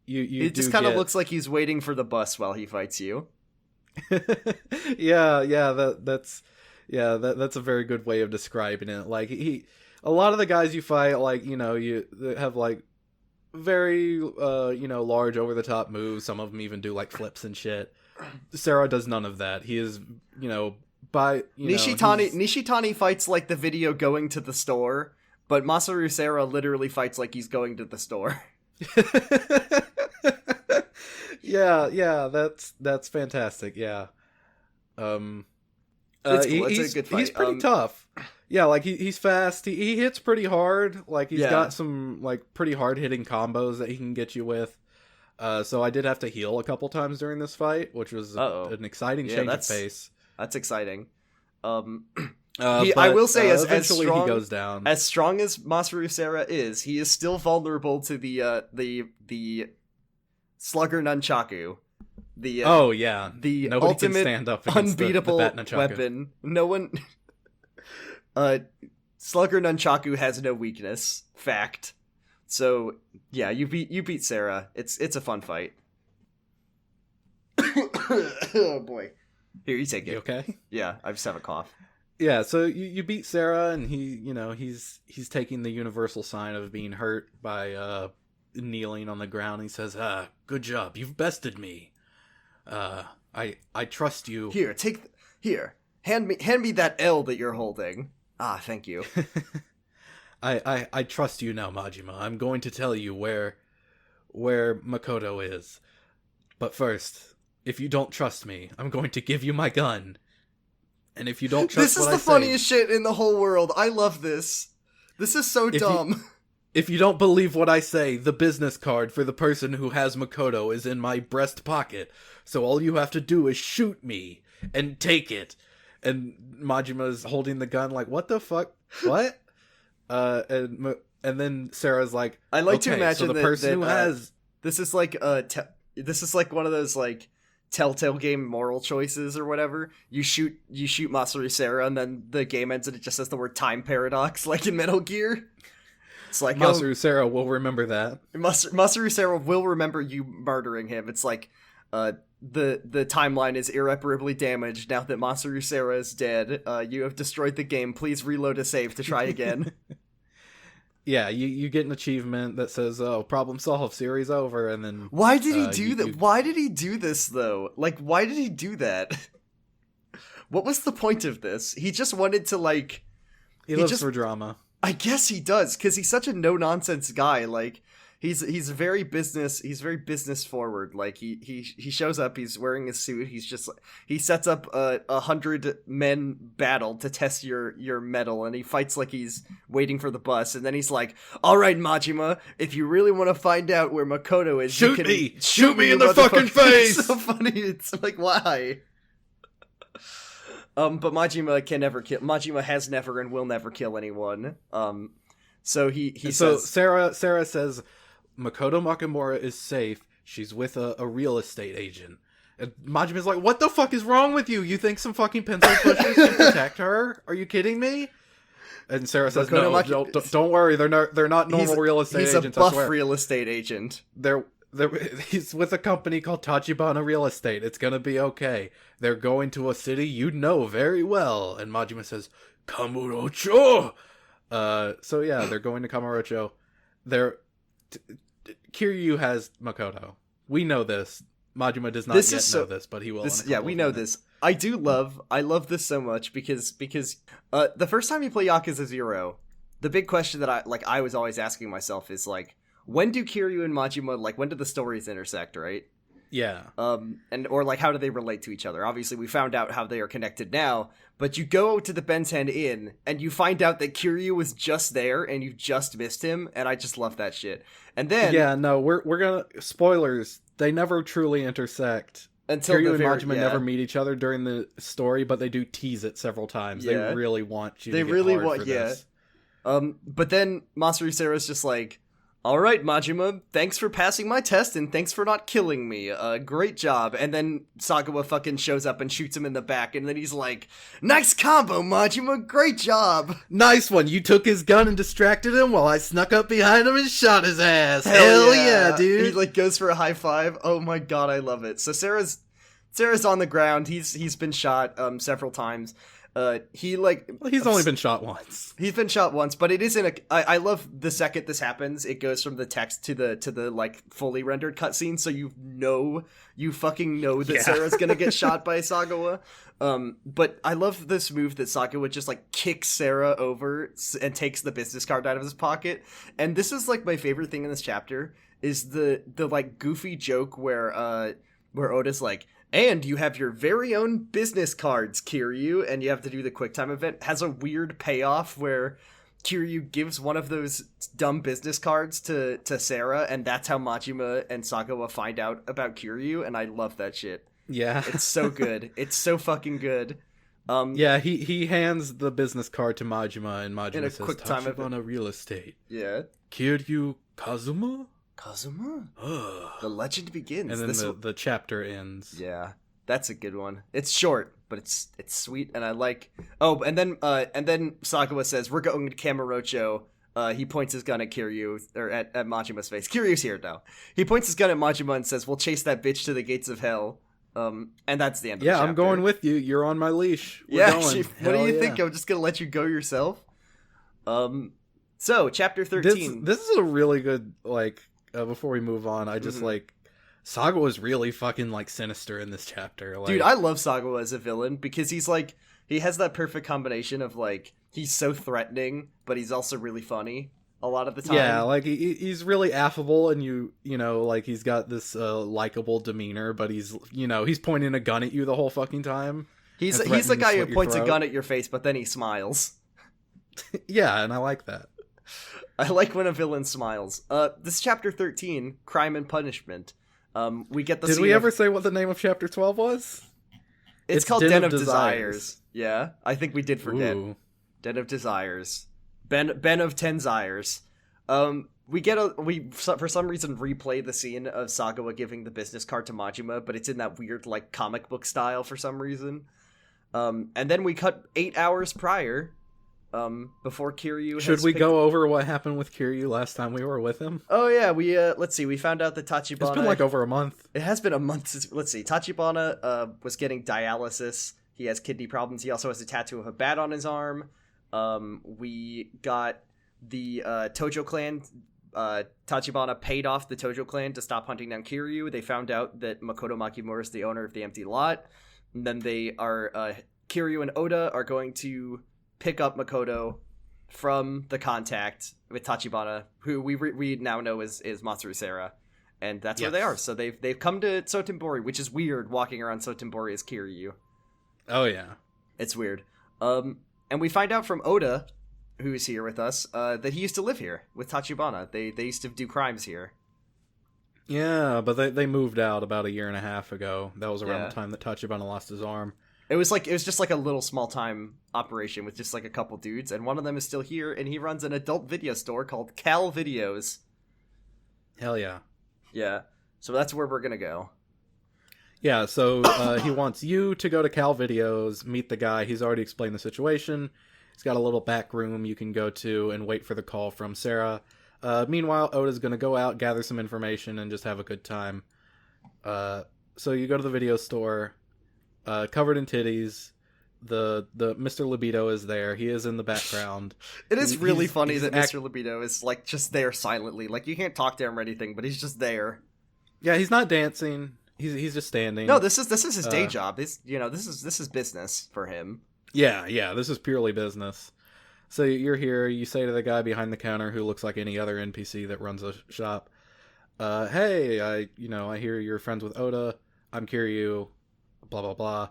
it just kind of looks like he's waiting for the bus while he fights you. That's a very good way of describing it. Like a lot of the guys you fight, like, you have like very large over the top moves. Some of them even do like flips and shit. Sera does none of that. He is, Nishitani fights like the video going to the store, but Masaru Sera literally fights like he's going to the store. yeah, that's fantastic. Yeah. It's cool. It's a good fight. He's pretty tough. Yeah, like he's fast. He hits pretty hard. Like he's got some like pretty hard hitting combos that he can get you with. So I did have to heal a couple times during this fight, which was an exciting change of pace. That's exciting. I will say, as eventually strong, he goes down. As strong as Masaru Sera is, he is still vulnerable to the Slugger Nunchaku. The Nobody ultimate can stand up against unbeatable the bat nunchaku. Weapon. No one. Slugger Nunchaku has no weakness. Fact. So yeah, you beat Sera. It's a fun fight. Oh boy. Here, you take it. You okay? Yeah, I just have a cough. Yeah, so you beat Sera, and he's taking the universal sign of being hurt by kneeling on the ground. He says, "Good job, you've bested me. I trust you." Here, hand me that L that you're holding. Thank you. I trust you now, Majima. I'm going to tell you where Makoto is. But first, if you don't trust me, I'm going to give you my gun. And if you don't trust this is the funniest shit in the whole world. I love this. This is so dumb. If you don't believe what I say, the business card for the person who has Makoto is in my breast pocket. So all you have to do is shoot me and take it. And Majima's holding the gun like, what the fuck? What? And then Sera's like, I like to imagine so the person who has this is like one of those like Telltale game moral choices or whatever. You shoot Masaru Sera, and then the game ends and it just says the word time paradox, like in Metal Gear. It's like Masaru Sera will remember that. Masaru Sera will remember you murdering him. It's like the timeline is irreparably damaged now that Masaru Sera is dead. You have destroyed the game. Please reload a save to try again. Yeah, you get an achievement that says, problem solved, series over, and then... Why did he do that? Why did he do this, though? Like, why did he do that? What was the point of this? He just wanted to, like... He lives for drama. I guess he does, because he's such a no-nonsense guy. Like, he's very business forward. Like, he shows up, he's wearing a suit, he sets up a 100 men battle to test your mettle, and he fights like he's waiting for the bus, and then he's like, all right, Majima, if you really want to find out where Makoto is, shoot me in the fucking face. It's so funny. It's like, why? But Majima has never and will never kill anyone. So he says... Sera says Makoto Makimura is safe. She's with a real estate agent. And Majima's like, what the fuck is wrong with you? You think some fucking pencil pushers can protect her? Are you kidding me? And Sera says, don't worry. They're not normal real estate agents. He's a buff real estate agent. He's with a company called Tachibana Real Estate. It's gonna be okay. They're going to a city you know very well. And Majima says, Kamurocho! So yeah, they're going to Kamurocho. Kiryu has Makoto. We know this. Majima does not yet know this, but he will. Yeah, we know this. I love this so much because the first time you play Yakuza 0, the big question that I was always asking myself is like, when do Kiryu and Majima, like, when do the stories intersect, right? Yeah. Or like, how do they relate to each other? Obviously, we found out how they are connected now, but you go to the Benten Inn and you find out that Kiryu was just there and you just missed him, and I just love that shit. And then we're gonna spoilers. They never truly intersect. Until Kiryu and Majima never meet each other during the story, but they do tease it several times. Yeah. They really want you. They to get really hard want, for this. But then Masaru Sera's just like, all right, Majima, thanks for passing my test and thanks for not killing me. Great job. And then Sagawa fucking shows up and shoots him in the back, and then he's like, nice combo, Majima, great job. Nice one. You took his gun and distracted him while I snuck up behind him and shot his ass. Hell yeah, dude. He like goes for a high five. Oh my god, I love it. So Sera's on the ground. He's been shot several times. He's only been shot once. He's been shot once, but it isn't I love the second this happens, it goes from the text to the like fully rendered cutscene, so you fucking know that Sera's gonna get shot by Sagawa. But I love this move that Sagawa just like kicks Sera over and takes the business card out of his pocket. And this is like my favorite thing in this chapter is the like goofy joke where Oda's like, and you have your very own business cards, Kiryu, and you have to do the QuickTime event. Has a weird payoff where Kiryu gives one of those dumb business cards to Sera, and that's how Majima and Sagawa find out about Kiryu, and I love that shit. Yeah. It's so good. It's so fucking good. He hands the business card to Majima, and Majima says, Tachibana real estate. Yeah. Kiryu Kazuma? The legend begins. And then the chapter ends. Yeah, that's a good one. It's short, but it's sweet, and I like. Oh, and then Sagawa says, "We're going to Kamurocho." He points his gun at Kiryu, or at Majima's face. Kiryu's here now. He points his gun at Majima and says, "We'll chase that bitch to the gates of hell." And that's the end of the chapter. I'm going with you. You're on my leash. We're going. What do you think? I'm just gonna let you go yourself. So chapter 13. This is a really good like. Before we move on, I just like Sagawa's really fucking like sinister in this chapter. Like, dude, I love Sagawa as a villain because he's like he has that perfect combination of like he's so threatening, but he's also really funny a lot of the time. Yeah, like he's really affable, and you know like he's got this likable demeanor, but he's pointing a gun at you the whole fucking time. He's the guy who points a gun at your face, but then he smiles. Yeah, and I like that. I like when a villain smiles. This is chapter 13, Crime and Punishment. We get the Did we ever say what the name of chapter 12 was? It's called Den of Desires. Yeah, I think we did forget. Ooh. Den of Desires. Ben of Tenzires. We for some reason replay the scene of Sagawa giving the business card to Majima, but it's in that weird like comic book style for some reason. And then we cut 8 hours prior. Before Kiryu Should we go over what happened with Kiryu last time we were with him? Oh yeah, let's see, we found out that Tachibana... It's been like over a month. It has been a month since... Let's see, Tachibana was getting dialysis. He has kidney problems. He also has a tattoo of a bat on his arm. We got the Tojo clan... Tachibana paid off the Tojo clan to stop hunting down Kiryu. They found out that Makoto Makimura is the owner of the empty lot. And then they are... Kiryu and Oda are going to... pick up Makoto from the contact with Tachibana, who we now know is Masaru Sera, and that's where they are. So they've come to Sotenbori, which is weird walking around Sotenbori as Kiryu. Oh yeah, it's weird. And we find out from Oda, who's here with us, that he used to live here with Tachibana. They used to do crimes here. Yeah, but they moved out about 1.5 years ago. That was around the time that Tachibana lost his arm. It was just like a little small time operation with just like a couple dudes, and one of them is still here, and he runs an adult video store called Cal Videos. Hell yeah. Yeah. So that's where we're gonna go. Yeah, so he wants you to go to Cal Videos, meet the guy. He's already explained the situation. He's got a little back room you can go to and wait for the call from Sera. Meanwhile, Oda's gonna go out, gather some information, and just have a good time. So you go to the video store. Covered in titties, the Mr. Libido is there. He is in the background. It is really funny that Mr. Libido is like just there silently. Like you can't talk to him or anything, but he's just there. Yeah, he's not dancing. He's just standing. No, this is his day job. This is business for him. Yeah, this is purely business. So you're here, you say to the guy behind the counter who looks like any other NPC that runs a shop, hey, I hear you're friends with Oda, I'm Kiryu, blah, blah, blah.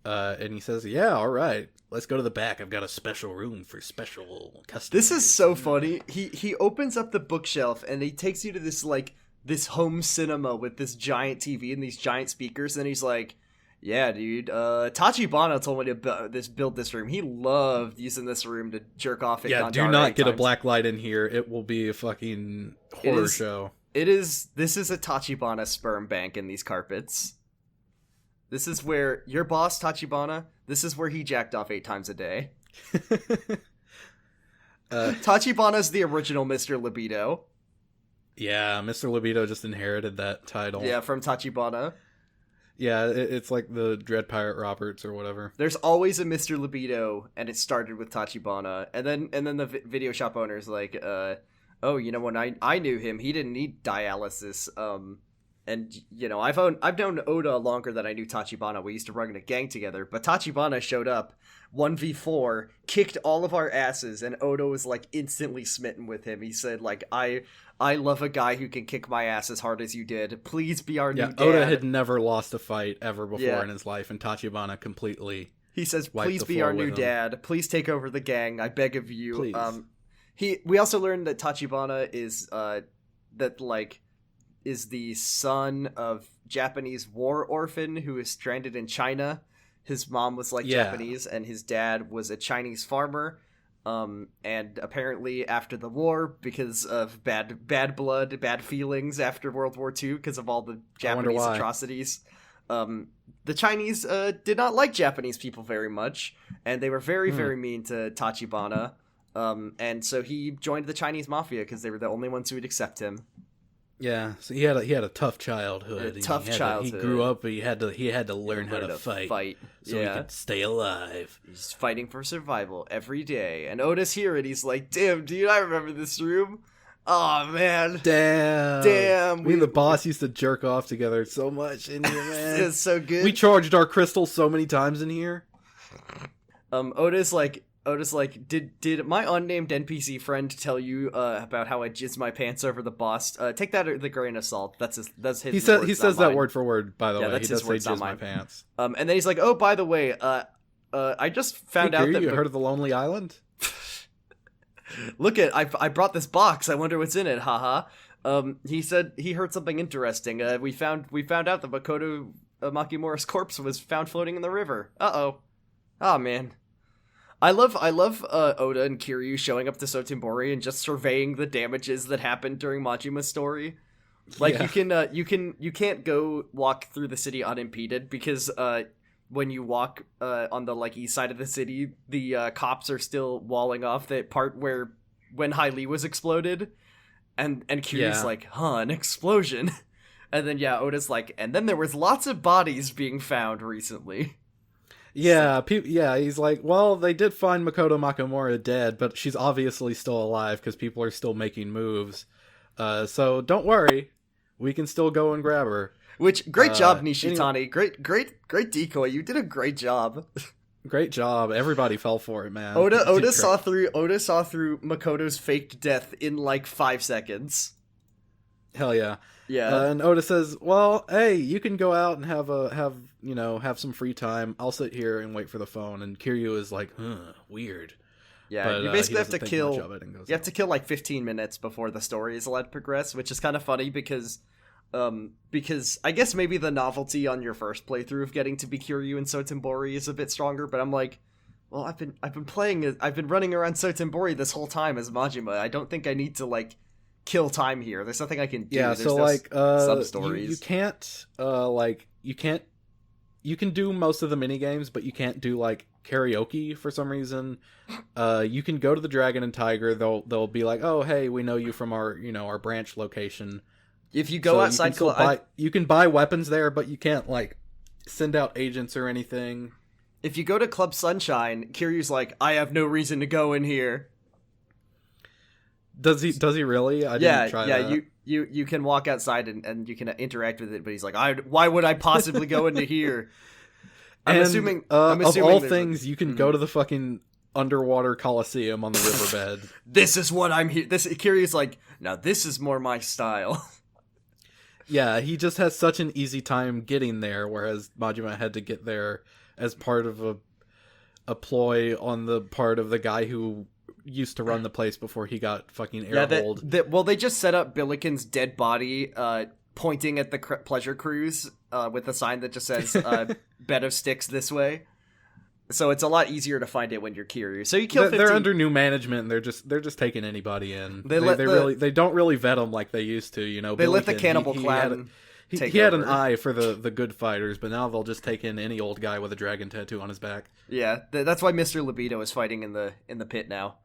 And he says, yeah, all right, let's go to the back. I've got a special room for special customers. This is so funny. He opens up the bookshelf and he takes you to this home cinema with this giant TV and these giant speakers, and he's like, yeah, dude, Tachibana told me to build this room. He loved using this room to jerk off at Gandhara. Do not get a black light in here. It will be a fucking horror show. This is a Tachibana sperm bank in these carpets. This is where your boss, Tachibana, this is where he jacked off 8 times a day. Tachibana's the original Mr. Libido. Yeah, Mr. Libido just inherited that title. Yeah, from Tachibana. Yeah, it's like the Dread Pirate Roberts or whatever. There's always a Mr. Libido, and it started with Tachibana, and then the video shop owner's like, when I knew him, he didn't need dialysis. And I've known Oda longer than I knew Tachibana. We used to run a gang together, but Tachibana showed up 1v4, kicked all of our asses, and Oda was like instantly smitten with him. He said like, I love a guy who can kick my ass as hard as you did. Please be our new dad. Oda had never lost a fight ever before in his life, and Tachibana completely. He says, "Please be our new dad. Please take over the gang. I beg of you." Please. We also learned that Tachibana is the son of Japanese war orphan who is stranded in China. His mom was Japanese, and his dad was a Chinese farmer. And apparently after the war, because of bad blood, bad feelings after World War II, because of all the Japanese atrocities, the Chinese did not like Japanese people very much, and they were very, very mean to Tachibana. And so he joined the Chinese mafia because they were the only ones who would accept him. Yeah, so he had a tough childhood. He grew up, but he had to learn how to fight so he could stay alive. He's fighting for survival every day. And Oda's here, and he's like, "Damn, dude, I remember this room. Oh man, damn. We and the boss used to jerk off together so much in here, man. It's so good. We charged our crystals so many times in here." Oda's like, did my unnamed NPC friend tell you about how I jizzed my pants over the boss? Take that with a grain of salt. That's his. He says that word for word. By the way, he does say jizz my pants. And then he's like, "Oh, by the way, I just found out that you heard of the Lonely Island? Look I brought this box. I wonder what's in it. Haha." He said he heard something interesting. We found out that Makoto Makimura's corpse was found floating in the river. Oh man. I love Oda and Kiryu showing up to Sotenbori and just surveying the damages that happened during Majima's story. Like you can't go walk through the city unimpeded because when you walk on the east side of the city, the cops are still walling off that part when Hylia was exploded, and Kiryu's like, an explosion, and then Oda's like, and then there was lots of bodies being found recently. Yeah, he's like, well, they did find Makoto Makimura dead, but she's obviously still alive because people are still making moves. So don't worry, we can still go and grab her. Which, great job, Nishitani. Great decoy. You did a great job. Great job. Everybody fell for it, man. Oda saw through Makoto's faked death in 5 seconds. Hell yeah. Yeah. And Oda says, well, hey, you can go out and have some free time. I'll sit here and wait for the phone. And Kiryu is like, weird. Yeah, but, you basically have to kill. You have to kill 15 minutes before the story is allowed to progress, which is kind of funny because I guess maybe the novelty on your first playthrough of getting to be Kiryu and Sotenbori is a bit stronger. But I'm like, well, I've been running around Sotenbori this whole time as Majima. I don't think I need to kill time here. There's nothing I can do. Yeah, there's some stories. You can do most of the mini games, but you can't do karaoke for some reason. You can go to the Dragon and Tiger. They'll be like, oh, hey, we know you from our branch location. If you go outside, you can buy weapons there, but you can't send out agents or anything. if you go to Club Sunshine, Kiryu's like, I have no reason to go in here. Does he really? I didn't try that. You can walk outside and you can interact with it, but he's like, why would I possibly go into here? I'm assuming of all things, you can go to the fucking underwater coliseum on the riverbed. This is what I'm here. Kiryu's like, now this is more my style. Yeah, he just has such an easy time getting there, whereas Majima had to get there as part of a ploy on the part of the guy who used to run the place before he got fucking airholed. Well, they just set up Billiken's dead body pointing at the pleasure cruise with a sign that just says bed of sticks this way. So it's a lot easier to find it when you're Kiryu. So you kill 15. They're under new management. And they're just taking anybody in. They don't really vet them like they used to. You know, they let the cannibal clan. He had an eye for the good fighters, but now they'll just take in any old guy with a dragon tattoo on his back. Yeah, that's why Mr. Libido is fighting in the pit now.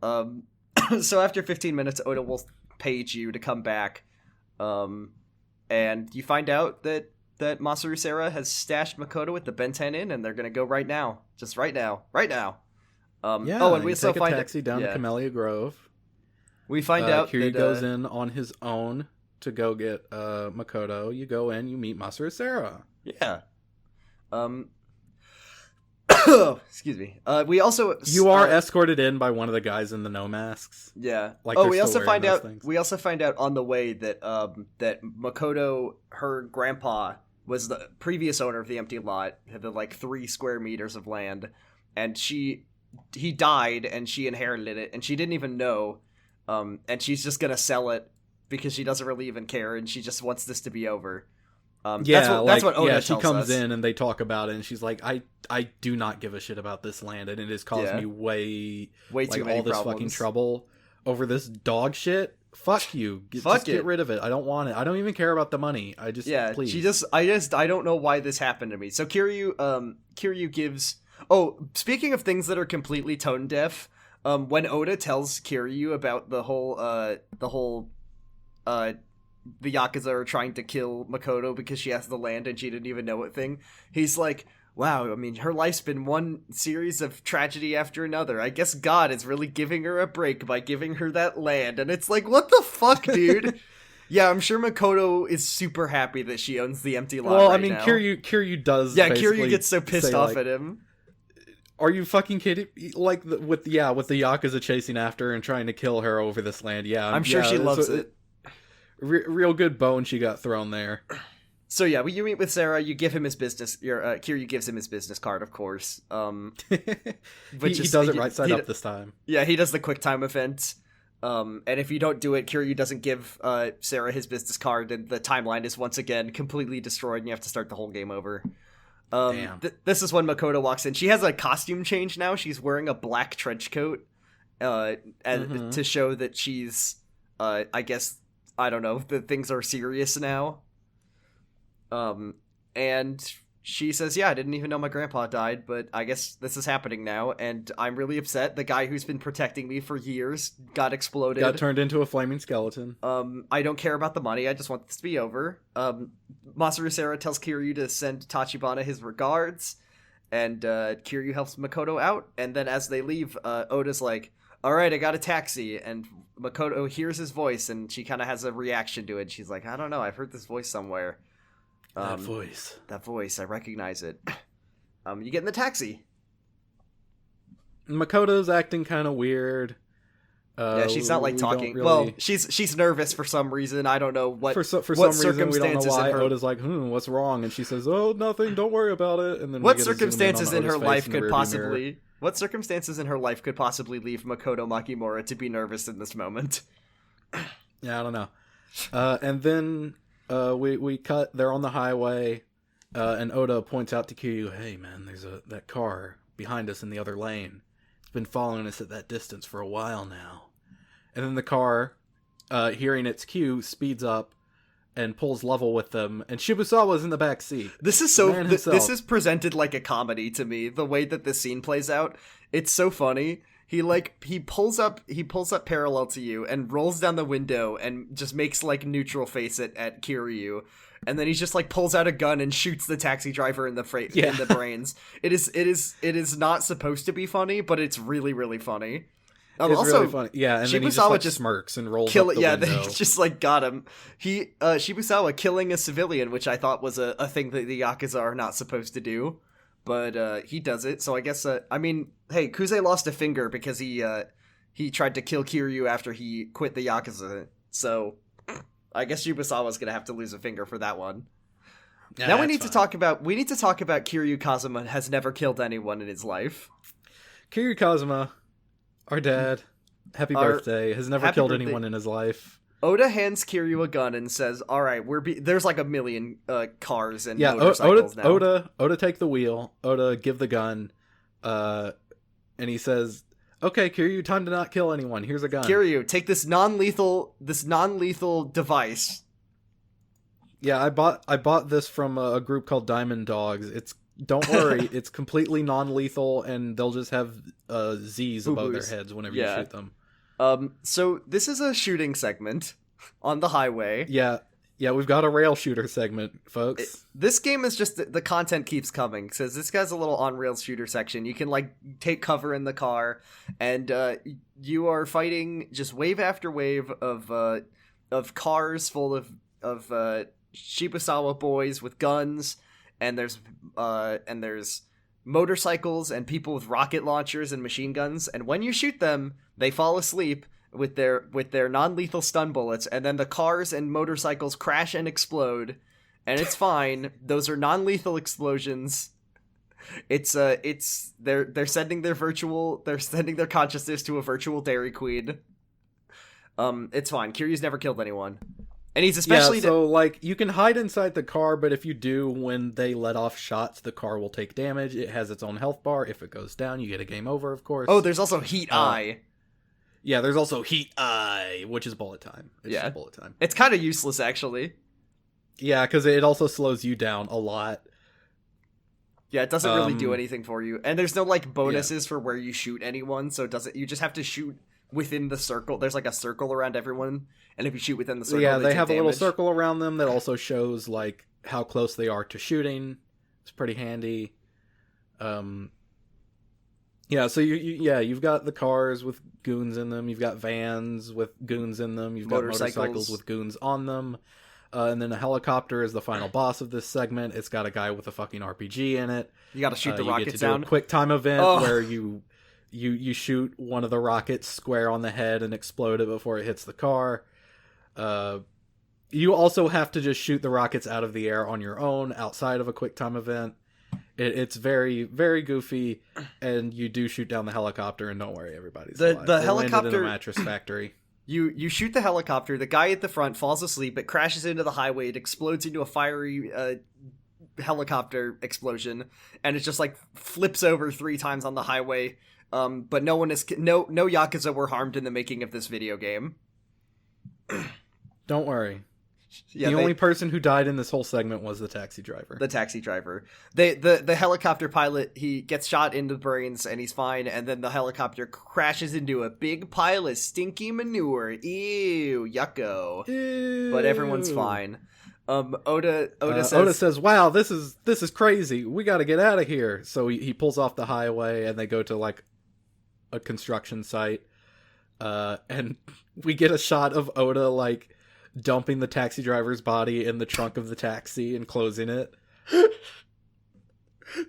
So after 15 minutes, Oda will page you to come back, and you find out that Masaru Sera has stashed Makoto at the Benten Inn, and they're gonna go right now, just right now. And we also find a taxi down to Camellia Grove. We find out Kiryu goes in on his own to go get Makoto. You go in, you meet Masaru Sera. Yeah. Excuse me. We also you are escorted in by one of the guys in the no masks. Yeah. We also find out on the way that that Makoto, her grandpa, was the previous owner of the empty lot, had the 3 square meters of land, and he died and she inherited it, and she didn't even know, and she's just gonna sell it because she doesn't really even care, and she just wants this to be over. That's what Oda she tells comes us. in and they talk about it, and she's like, I do not give a shit about this land, and it has caused me way too many all this problems. fucking trouble over this dog shit. Fuck you. Get rid of it. I don't want it. I don't even care about the money. Please. I don't know why this happened to me. So Kiryu gives. Oh, speaking of things that are completely tone deaf, when Oda tells Kiryu about the whole the Yakuza are trying to kill Makoto because she has the land and she didn't even know it thing, he's like, wow, I mean, her life's been one series of tragedy after another. I guess God is really giving her a break by giving her that land. And it's like, what the fuck, dude? Yeah, I'm sure Makoto is super happy that she owns the empty lot right now. Kiryu does. Yeah, Kiryu gets so pissed off at him. Are you fucking kidding? With the Yakuza chasing after her and trying to kill her over this land. Yeah, I'm sure she loves it. Real good bone she got thrown there. So yeah, you meet with Sera. You give him his business. Kiryu gives him his business card, of course. He does it right side up this time. Yeah, he does the quick time event. And if you don't do it, Kiryu doesn't give Sera his business card, and the timeline is once again completely destroyed, and you have to start the whole game over. Damn. This is when Makoto walks in. She has a costume change now. She's wearing a black trench coat, and to show that she's, I guess, I don't know, that things are serious now. And she says, yeah, I didn't even know my grandpa died, but I guess this is happening now, and I'm really upset. The guy who's been protecting me for years got exploded. Got turned into a flaming skeleton. I don't care about the money, I just want this to be over. Masaru Sera tells Kiryu to send Tachibana his regards, and Kiryu helps Makoto out, and then as they leave, Oda's like, alright, I got a taxi, and Makoto hears his voice, and she kind of has a reaction to it. She's like, I don't know, I've heard this voice somewhere. That voice, I recognize it. You get in the taxi. Makoto's acting kind of weird. Yeah, she's not talking. Really... Well, she's nervous for some reason. I don't know what. For some reason, we don't know why. Oda's like, what's wrong? And she says, oh, nothing. Don't worry about it. And then what circumstances in her life could possibly? What circumstances in her life could possibly leave Makoto Makimura to be nervous in this moment? Yeah, I don't know. And then we cut. They're on the highway, and Oda points out to Kiryu, "Hey, man, there's that car behind us in the other lane. It's been following us at that distance for a while now." And then the car, hearing its cue, speeds up and pulls level with them, and Shibusawa's in the back seat. This is so. This is presented like a comedy to me. The way that this scene plays out, it's so funny. he pulls up parallel to you and rolls down the window and just makes like neutral face at Kiryu, and then he just like pulls out a gun and shoots the taxi driver in the in the brains. It is not supposed to be funny, but it's really, really funny. It's also really funny. Yeah, and then he just smirks and rolls up the window. They just like got him. Shibusawa killing a civilian, which I thought was a thing that the Yakuza are not supposed to do, but he does it. So I guess I mean, hey, Kuze lost a finger because he tried to kill Kiryu after he quit the Yakuza. So I guess Shibusawa's gonna have to lose a finger for that one. Yeah, now we need to talk about Kiryu Kazuma has never killed anyone in his life. Kiryu Kazuma, our dad, happy birthday, has never killed anyone in his life. Oda hands Kiryu a gun and says, all right, there's like a million cars and motorcycles now. Oda take the wheel, Oda give the gun, and he says, okay, Kiryu, time to not kill anyone, here's a gun. Kiryu, take this non-lethal device. Yeah, I bought this from a group called Diamond Dogs. Don't worry, it's completely non-lethal, and they'll just have Z's above their heads whenever you shoot them. So this is a shooting segment on the highway. Yeah, we've got a rail shooter segment, folks. This game is just, the content keeps coming. Says this guy's a little on-rails shooter section. You can, like, take cover in the car, and you are fighting just wave after wave of cars full of Shibusawa boys with guns, and there's motorcycles and people with rocket launchers and machine guns, and when you shoot them, they fall asleep with their non-lethal stun bullets, and then the cars and motorcycles crash and explode, and it's fine. Those are non-lethal explosions. They're sending their consciousness to a virtual Dairy Queen. It's fine. Kiryu's never killed anyone. And he's especially... so, like, you can hide inside the car, but if you do, when they let off shots, the car will take damage. It has its own health bar. If it goes down, you get a game over, of course. Oh, there's also Heat Eye. Yeah, there's also Heat Eye, which is bullet time. It's just bullet time. It's kind of useless, actually. Yeah, because it also slows you down a lot. Yeah, it doesn't really do anything for you. And there's no, like, bonuses for where you shoot anyone, so you just have to shoot within the circle. There's like a circle around everyone, and if you shoot within the circle, they have a little circle around them that also shows like how close they are to shooting. It's pretty handy. So you've got the cars with goons in them, you've got vans with goons in them, you've got motorcycles with goons on them, and then a helicopter is the final boss of this segment. It's got a guy with a fucking RPG in it. You got to shoot the rockets down. Do a quick time event where you shoot one of the rockets square on the head and explode it before it hits the car. You also have to just shoot the rockets out of the air on your own outside of a quick time event. It's very, very goofy, and you do shoot down the helicopter, and don't worry, everybody's alive. The helicopter landed in a mattress factory. You shoot the helicopter, the guy at the front falls asleep, it crashes into the highway, it explodes into a fiery helicopter explosion, and it just like flips over 3 times on the highway. But no Yakuza were harmed in the making of this video game. Don't worry. Yeah, the only person who died in this whole segment was the taxi driver. The helicopter pilot, he gets shot in the brains and he's fine, and then the helicopter crashes into a big pile of stinky manure. Ew, yucko. Ew. But everyone's fine. Oda says, "Wow, this is crazy. We got to get out of here." So he pulls off the highway, and they go to like a construction site, and we get a shot of Oda like dumping the taxi driver's body in the trunk of the taxi and closing it.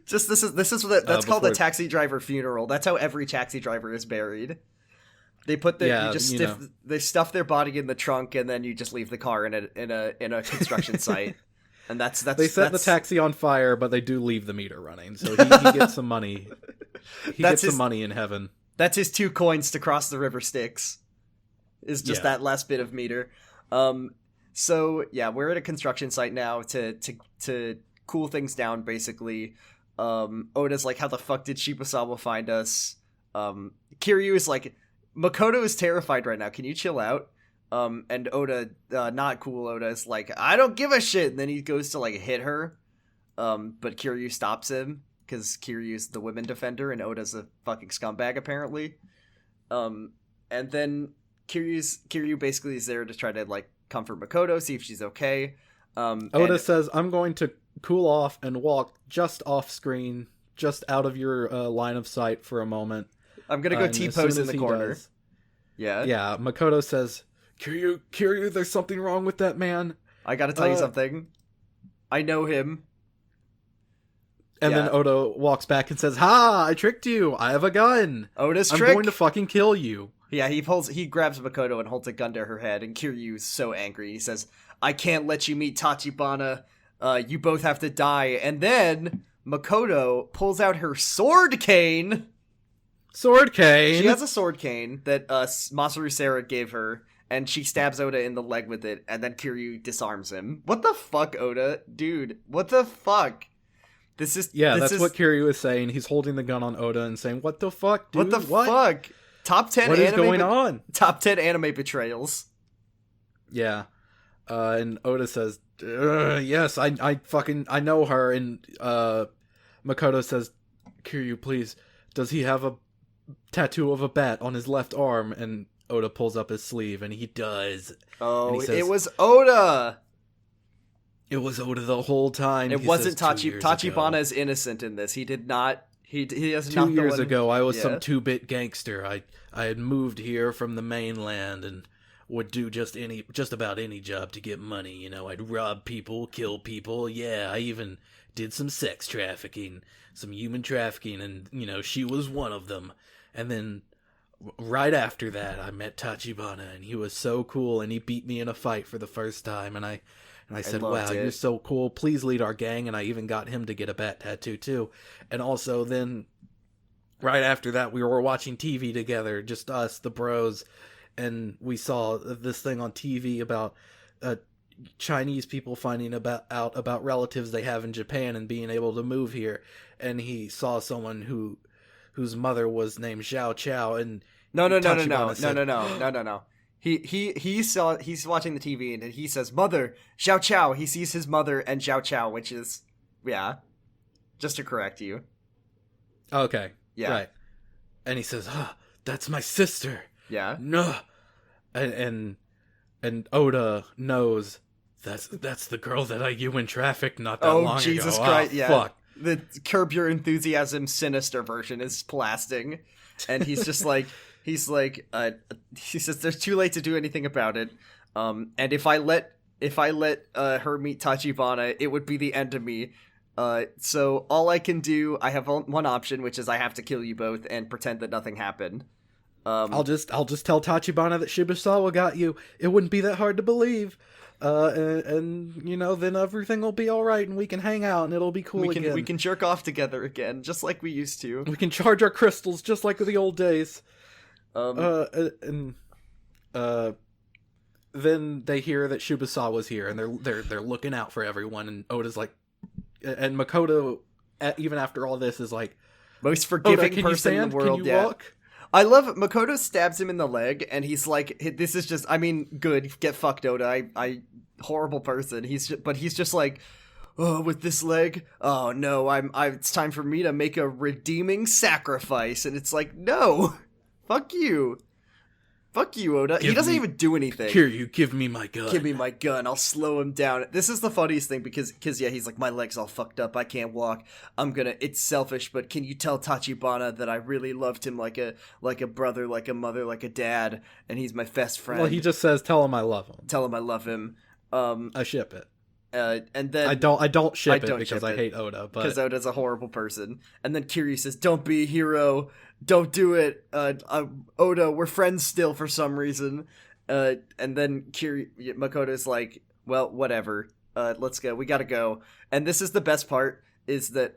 Just that's called a taxi driver funeral. That's how every taxi driver is buried. They put they stuff their body in the trunk, and then you just leave the car in a construction site. And that's they set the taxi on fire, but they do leave the meter running, so he gets some money. He gets some money in heaven. That's his 2 coins to cross the river Styx. Is just that last bit of meter. So yeah, we're at a construction site now to cool things down. Basically, Oda's like, "How the fuck did Shibusawa find us?" Kiryu is like, "Makoto is terrified right now. Can you chill out?" And Oda, not cool Oda, is like, "I don't give a shit." And then he goes to like hit her, but Kiryu stops him because Kiryu's the women defender and Oda's a fucking scumbag apparently. And then Kiryu basically is there to try to like comfort Makoto, see if she's okay. Oda says, "I'm going to cool off and walk just off screen, just out of your line of sight for a moment. I'm gonna go T-pose in the corner." Yeah. Makoto says, Kiryu, there's something wrong with that man. I gotta tell you something. I know him. And then Oda walks back and says, "Ha! I tricked you. I have a gun. I'm going to fucking kill you." Yeah, he grabs Makoto and holds a gun to her head, and Kiryu's so angry. He says, "I can't let you meet Tachibana. You both have to die." And then Makoto pulls out her sword cane. Sword cane? She has a sword cane that Masaru Sera gave her, and she stabs Oda in the leg with it, and then Kiryu disarms him. What the fuck, Oda? Dude, what the fuck? That's what Kiryu is saying. He's holding the gun on Oda and saying, "What the fuck, dude? What the fuck? Top 10 What is going on? Top 10 anime betrayals." Yeah. And Oda says, "Yes, I know her." And Makoto says, "Kiryu, please, does he have a tattoo of a bat on his left arm?" And Oda pulls up his sleeve, and he does. Oh, he says, it was Oda! It was Oda the whole time. It wasn't Tachibana is innocent in this. He did not. He has 2 years ago, I was some 2-bit gangster. I had moved here from the mainland and would do just about any job to get money. You know, I'd rob people, kill people. Yeah, I even did some sex trafficking, some human trafficking, and you know, she was one of them. And then right after that, I met Tachibana, and he was so cool, and he beat me in a fight for the first time, and I said, "Wow, you're so cool. Please lead our gang." And I even got him to get a bat tattoo too. And also then right after that, we were watching TV together, just us, the bros. And we saw this thing on TV about Chinese people finding out about relatives they have in Japan and being able to move here. And he saw someone whose mother was named Xiao Chao. And No. He's watching the TV and he says, "Mother, Xiao Chao." He sees his mother and Xiao Chao, which is, just to correct you. Okay. Yeah. Right. And he says, "That's my sister." Yeah. No. And Oda knows that's the girl that I human trafficked not that long ago. Oh, Jesus Christ, yeah. Fuck. The Curb Your Enthusiasm sinister version is blasting. And he's just like, he says there's too late to do anything about it. And if I let her meet Tachibana, it would be the end of me. So all I can do, I have one option, which is I have to kill you both and pretend that nothing happened. I'll just tell Tachibana that Shibusawa got you. It wouldn't be that hard to believe. And you know, then everything will be all right, and we can hang out, and it'll be cool again. We can jerk off together again, just like we used to. We can charge our crystals, just like the old days. Then they hear that Shibusawa's here, and they're looking out for everyone. And Oda's like, and Makoto, even after all this, is like, most forgiving person in the world. Can you walk? I love it. Makoto stabs him in the leg, and he's like, "This is just, I mean, good. Get fucked, Oda. I horrible person." He's just like, "Oh, with this leg? Oh no, it's time for me to make a redeeming sacrifice." And it's like, no, fuck you, Oda. He doesn't even do anything. Here, you give me my gun. Give me my gun. I'll slow him down. This is the funniest thing because he's like, "My leg's all fucked up. I can't walk. It's selfish, but can you tell Tachibana that I really loved him like a brother, like a mother, like a dad, and he's my best friend." Well, he just says, "Tell him I love him. Tell him I love him." I ship it. And then I don't ship it because I hate Oda, because Oda's a horrible person. And then Kiryu says, "Don't be a hero. Don't do it. Oda, we're friends still for some reason." And then Makoto's like, "Well, whatever. Let's go. We gotta go." And this is the best part, is that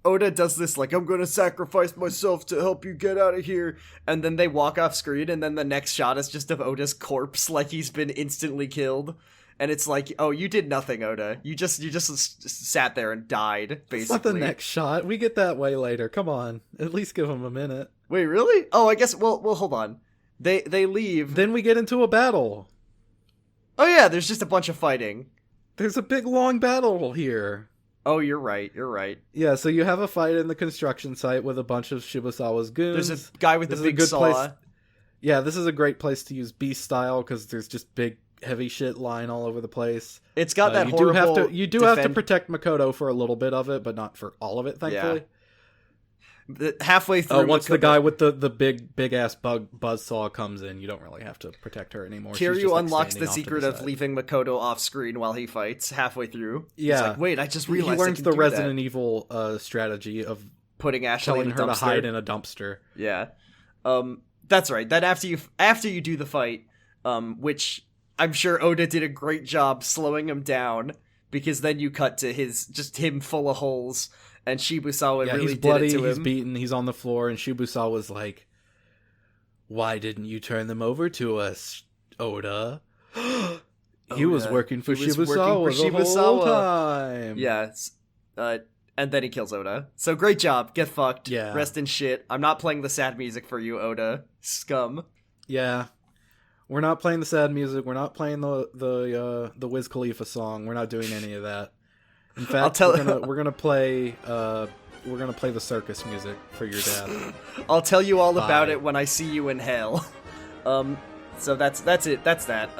Oda does this, like, "I'm gonna sacrifice myself to help you get out of here." And then they walk off screen, and then the next shot is just of Oda's corpse, like he's been instantly killed. And it's like, oh, you did nothing, Oda. You just sat there and died, basically. It's not the next shot. We get that way later. Come on. At least give him a minute. Wait, really? Oh, I guess, well, hold on. They leave. Then we get into a battle. Oh yeah, there's just a bunch of fighting. There's a big, long battle here. Oh, you're right. Yeah, so you have a fight in the construction site with a bunch of Shibusawa's goons. There's a guy with the big saw. Yeah, this is a great place to use beast style because there's just big, heavy shit lying all over the place. It's got that horrible... You do have to protect Makoto for a little bit of it, but not for all of it, thankfully. Yeah. Halfway through... once the guy with the big-ass buzzsaw comes in, you don't really have to protect her anymore. Kiryu unlocks the secret of leaving Makoto off-screen while he fights halfway through. Yeah. He's like, wait, I just realized he learns the Resident Evil strategy of putting Ashley in a dumpster. Telling her to hide in a dumpster. Yeah. That's right. Then after you do the fight, which I'm sure Oda did a great job slowing him down, because then you cut to him full of holes, and Shibusawa really he's bloody, did it to him. He's beaten, he's on the floor, and Shibusawa was like, "Why didn't you turn them over to us, Oda?" He was working for Shibusawa the whole time. Yes. And then he kills Oda. So great job. Get fucked. Yeah. Rest in shit. I'm not playing the sad music for you, Oda. Scum. Yeah. We're not playing the sad music. We're not playing the Wiz Khalifa song. We're not doing any of that. In fact, we're gonna play the circus music for your dad. I'll tell you all about it when I see you in hell. So that's it. That's that.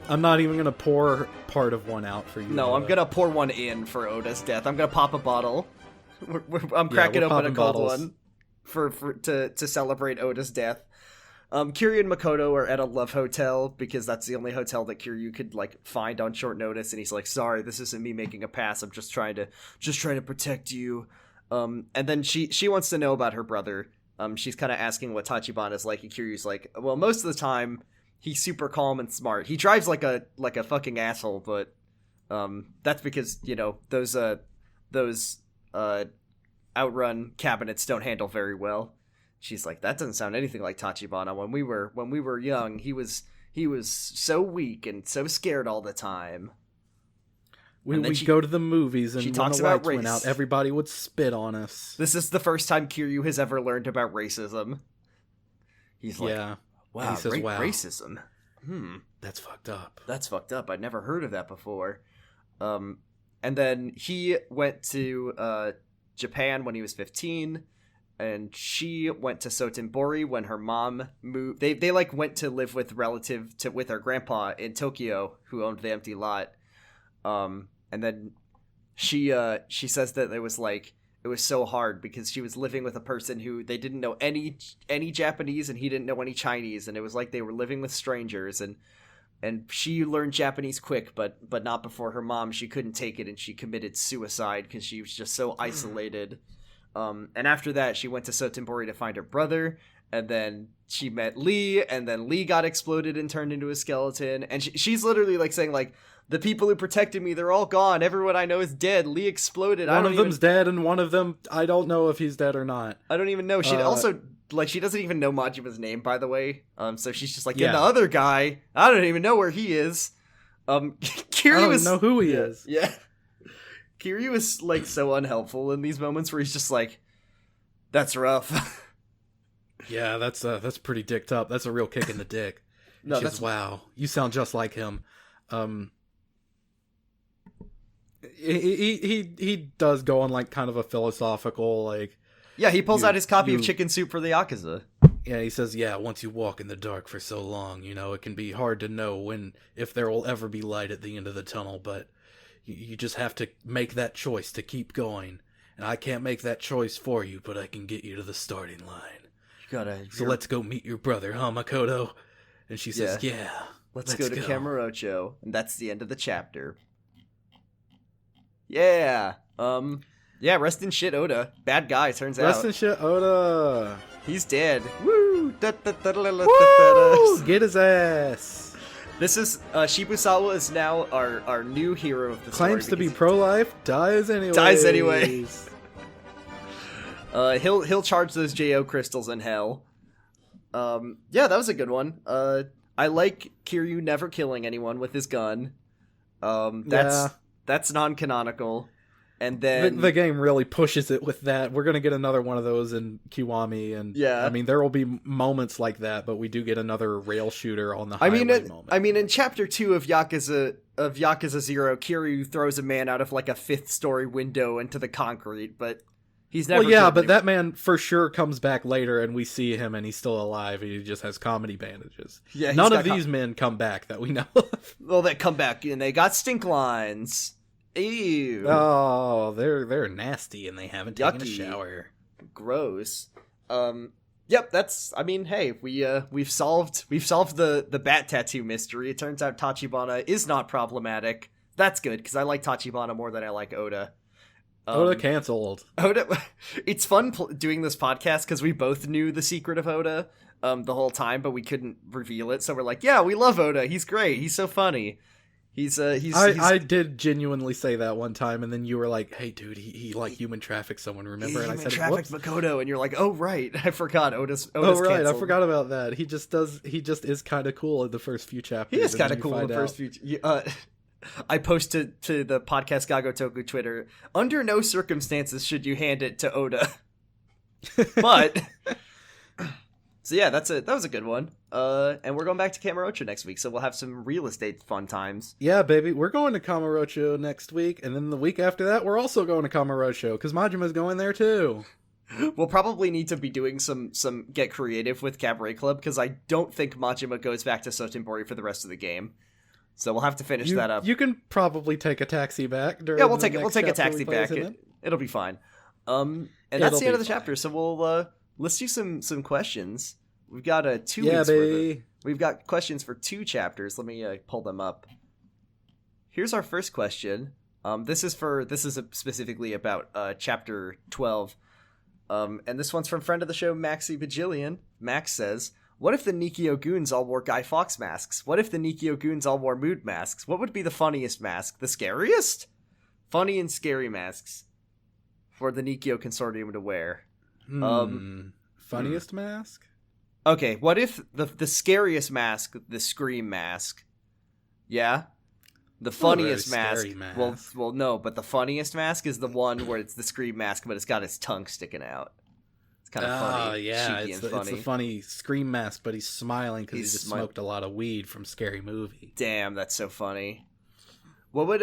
I'm not even gonna pour part of one out for you. No, I'm gonna pour one in for Oda's death. I'm gonna pop a bottle. I'm cracking open a cold one to celebrate Oda's death. Kiryu and Makoto are at a love hotel because that's the only hotel that Kiryu could find on short notice, and he's like, "Sorry, this isn't me making a pass. I'm just trying to protect you." And then she wants to know about her brother. She's kind of asking what Tachibana is like, and Kiryu's like, "Well, most of the time he's super calm and smart. He drives like a fucking asshole, but that's because those outrun cabinets don't handle very well." She's like, "That doesn't sound anything like Tachibana. When we were young, he was so weak and so scared all the time." We go to the movies, and when the lights went out, everybody would spit on us. This is the first time Kiryu has ever learned about racism. He's like, yeah. Wow, he says, wow, racism. That's fucked up. That's fucked up. I'd never heard of that before. And then he went to Japan when he was 15, and she went to Sotenbori when her mom moved. They went to live with with her grandpa in Tokyo, who owned the empty lot. And then she says that it was so hard because she was living with a person who they didn't know any Japanese, and he didn't know any Chinese, and it was like they were living with strangers, and she learned Japanese quick, but not before her mom. She couldn't take it, and she committed suicide because she was just so isolated. And after that, she went to Sotenbori to find her brother, and then she met Lee, and then Lee got exploded and turned into a skeleton, and she's literally saying the people who protected me, they're all gone. Everyone I know is dead. Lee exploded. One of them's dead, and one of them, I don't know if he's dead or not. I don't even know. She also, she doesn't even know Majima's name, by the way. So she's just and the other guy, I don't even know where he is. Kiryu I don't know who he is. Yeah. Kiryu is, so unhelpful in these moments where he's just that's rough. Yeah, that's pretty dicked up. That's a real kick in the dick. No, that's... wow, you sound just like him. He does go on kind of a philosophical yeah, he pulls out his copy of Chicken Soup for the Yakuza. Yeah, he says, yeah, once you walk in the dark for so long, it can be hard to know if there will ever be light at the end of the tunnel, but you just have to make that choice to keep going. And I can't make that choice for you, but I can get you to the starting line. So let's go meet your brother, huh, Makoto? And she says, yeah. Let's go to Kamurocho. And that's the end of the chapter. Yeah. Yeah, rest in shit, Oda. Bad guy, turns out. Rest in shit, Oda. He's dead. Woo! Woo! Get his ass. This is, Shibusawa is now our new hero of the story. Claims to be pro-life, dies anyways. He'll charge those JO crystals in hell. Yeah, that was a good one. I like Kiryu never killing anyone with his gun. That's non-canonical. And then the game really pushes it with that. We're gonna get another one of those in Kiwami, and I mean there will be moments like that, but we do get another rail shooter on the highway moment. I mean, in Chapter 2 of Yakuza 0, Kiryu throws a man out of like a 5th-story window into the concrete, but he's never. Well, yeah, but that man for sure comes back later, and we see him, and he's still alive. And he just has comedy bandages. Yeah, none of these men come back that we know of. Well, they come back and they got stink lines. Ew. Oh, they're nasty and they haven't taken a shower. Gross. Yep, that's, I mean, hey, we've solved the bat tattoo mystery. It turns out Tachibana is not problematic. That's good, because I like Tachibana more than I like Oda. Oda canceled. Oda, it's fun doing this podcast because we both knew the secret of Oda the whole time, but we couldn't reveal it. So we're like, yeah, we love Oda. He's great. He's so funny. I did genuinely say that one time, and then you were like, "Hey, dude, he like human trafficked someone, remember?" And I said, "Trafficked Makoto," and you're like, "Oh right, I forgot Oda's oh right, canceled. I forgot about that. He just is kind of cool in the first few chapters. He is kind of cool in the first few. I posted to the podcast Gagotoku Twitter. Under no circumstances should you hand it to Oda, but. So yeah, that was a good one. And we're going back to Kamurocho next week, so we'll have some real estate fun times. Yeah, baby, we're going to Kamurocho next week, and then the week after that, we're also going to Kamurocho, because Majima's going there too. We'll probably need to be doing some get creative with Cabaret Club, because I don't think Majima goes back to Sotenbori for the rest of the game. So we'll have to finish that up. You can probably take a taxi back. We'll take a taxi back. It'll be fine. And that's the end of the chapter, so we'll... let's do some questions. We've got 2 weeks worth. We've got questions for 2 chapters. Let me pull them up. Here's our first question. This is specifically about chapter 12. And this one's from friend of the show Maxi Bajillion. Max says, "What if the Nikio goons all wore Guy Fawkes masks? What if the Nikio goons all wore mood masks? What would be the funniest mask? The scariest? Funny and scary masks for the Nikio consortium to wear." Funniest mask? Okay, what if the scariest mask, the Scream mask? Yeah? The funniest mask. Well, no, but the funniest mask is the one where it's the Scream mask, but it's got his tongue sticking out. It's kind of funny. Oh, yeah, it's the funny Scream mask, but he's smiling because he just smoked a lot of weed from Scary Movie. Damn, that's so funny. What would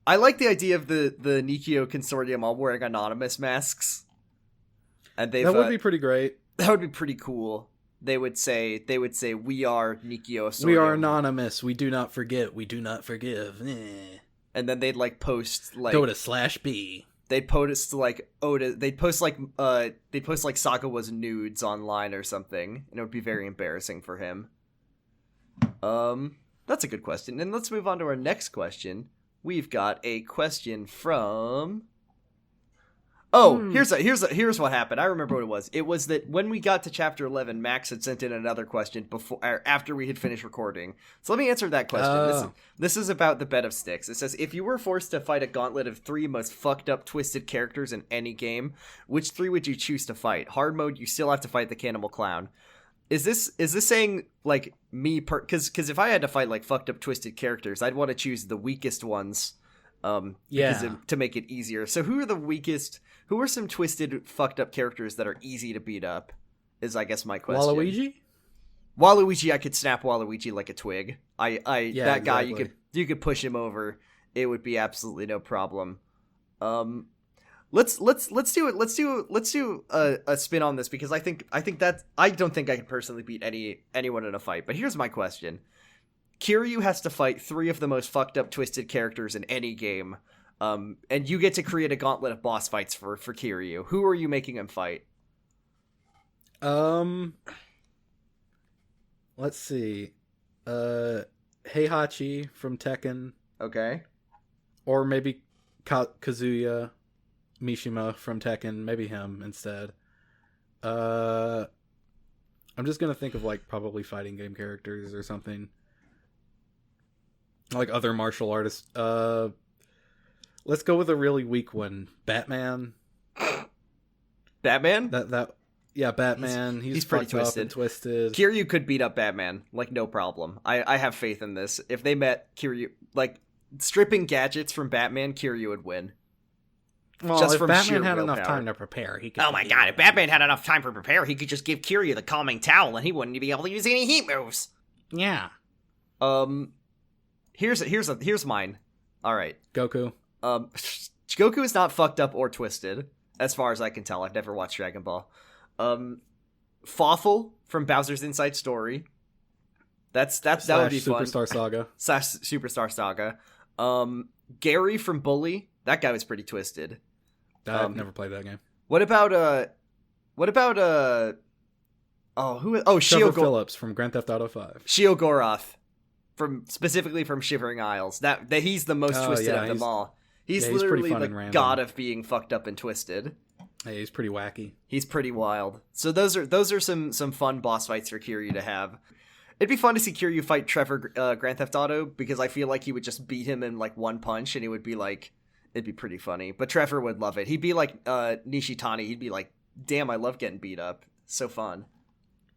I like the idea of the Nikio consortium all wearing anonymous masks. And that would be pretty great. That would be pretty cool. They would say, "We are Nikio Assortium. We are anonymous. We do not forget. We do not forgive." And then they'd like post like go to /B. They'd post like Oda. They'd post like Sagawa's nudes online or something, and it would be very embarrassing for him. That's a good question. And let's move on to our next question. We've got a question from. Here's what happened. I remember what it was. It was that when we got to chapter 11, Max had sent in another question after we had finished recording. So let me answer that question. This is about the bed of sticks. It says, if you were forced to fight a gauntlet of 3 most fucked up, twisted characters in any game, which 3 would you choose to fight? Hard mode, you still have to fight the Cannibal Clown. Is this saying like me? Because if I had to fight like fucked up, twisted characters, I'd want to choose the weakest ones. To make it easier. So who are the weakest? Who are some twisted, fucked up characters that are easy to beat up? Is I guess my question. Waluigi, I could snap Waluigi like a twig. That guy, you could push him over. It would be absolutely no problem. Let's do it. Let's do a spin on this because I think that I don't think I can personally beat anyone in a fight. But here's my question. Kiryu has to fight 3 of the most fucked up, twisted characters in any game. And you get to create a gauntlet of boss fights for Kiryu. Who are you making him fight? Let's see. Heihachi from Tekken. Okay. Or maybe Kazuya Mishima from Tekken. Maybe him instead. I'm just gonna think of like probably fighting game characters or something. Like other martial artists. Let's go with a really weak one. Batman. Batman? Batman. He's pretty twisted. Kiryu could beat up Batman, like no problem. I have faith in this. If they met Kiryu, like stripping gadgets from Batman, Kiryu would win. Well, just if from Batman had enough willpower. time to prepare, he could. Oh my god, if Batman had enough time to prepare, he could just give Kiryu the calming towel and he wouldn't be able to use any heat moves. Yeah. Here's mine. All right. Goku. Goku is not fucked up or twisted, as far as I can tell. I've never watched Dragon Ball. Fawful from Bowser's Inside Story. That would be fun. Superstar Saga. Superstar Saga. Gary from Bully. That guy was pretty twisted. I've never played that game. What about Trevor Phillips from Grand Theft Auto 5. Sheogoroth specifically from Shivering Isles. That he's the most twisted of them all. He's literally the god of being fucked up and twisted. Hey, he's pretty wacky. He's pretty wild. So those are some fun boss fights for Kiryu to have. It'd be fun to see Kiryu fight Trevor Grand Theft Auto, because I feel like he would just beat him in like one punch, and it would be like, it'd be pretty funny. But Trevor would love it. He'd be like Nishitani. He'd be like, damn, I love getting beat up. So fun.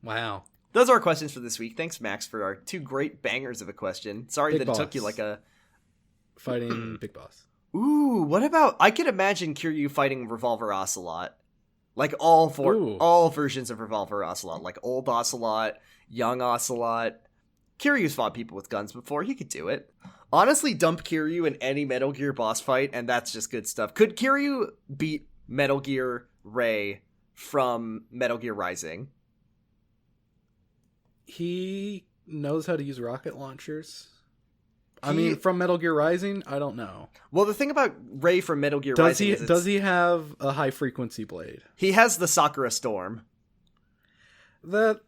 Wow. Those are our questions for this week. Thanks, Max, for our 2 great bangers of a question. Sorry Big that it took you like a... Fighting Big Boss. Ooh, what about... I could imagine Kiryu fighting Revolver Ocelot. Like all versions of Revolver Ocelot. Like old Ocelot, young Ocelot. Kiryu's fought people with guns before. He could do it. Honestly, dump Kiryu in any Metal Gear boss fight, and that's just good stuff. Could Kiryu beat Metal Gear Ray from Metal Gear Rising? He knows how to use rocket launchers. I mean, from Metal Gear Rising, I don't know. Well, the thing about Ray from Metal Gear Rising is... Does he have a high-frequency blade? He has the Sakura Storm. That's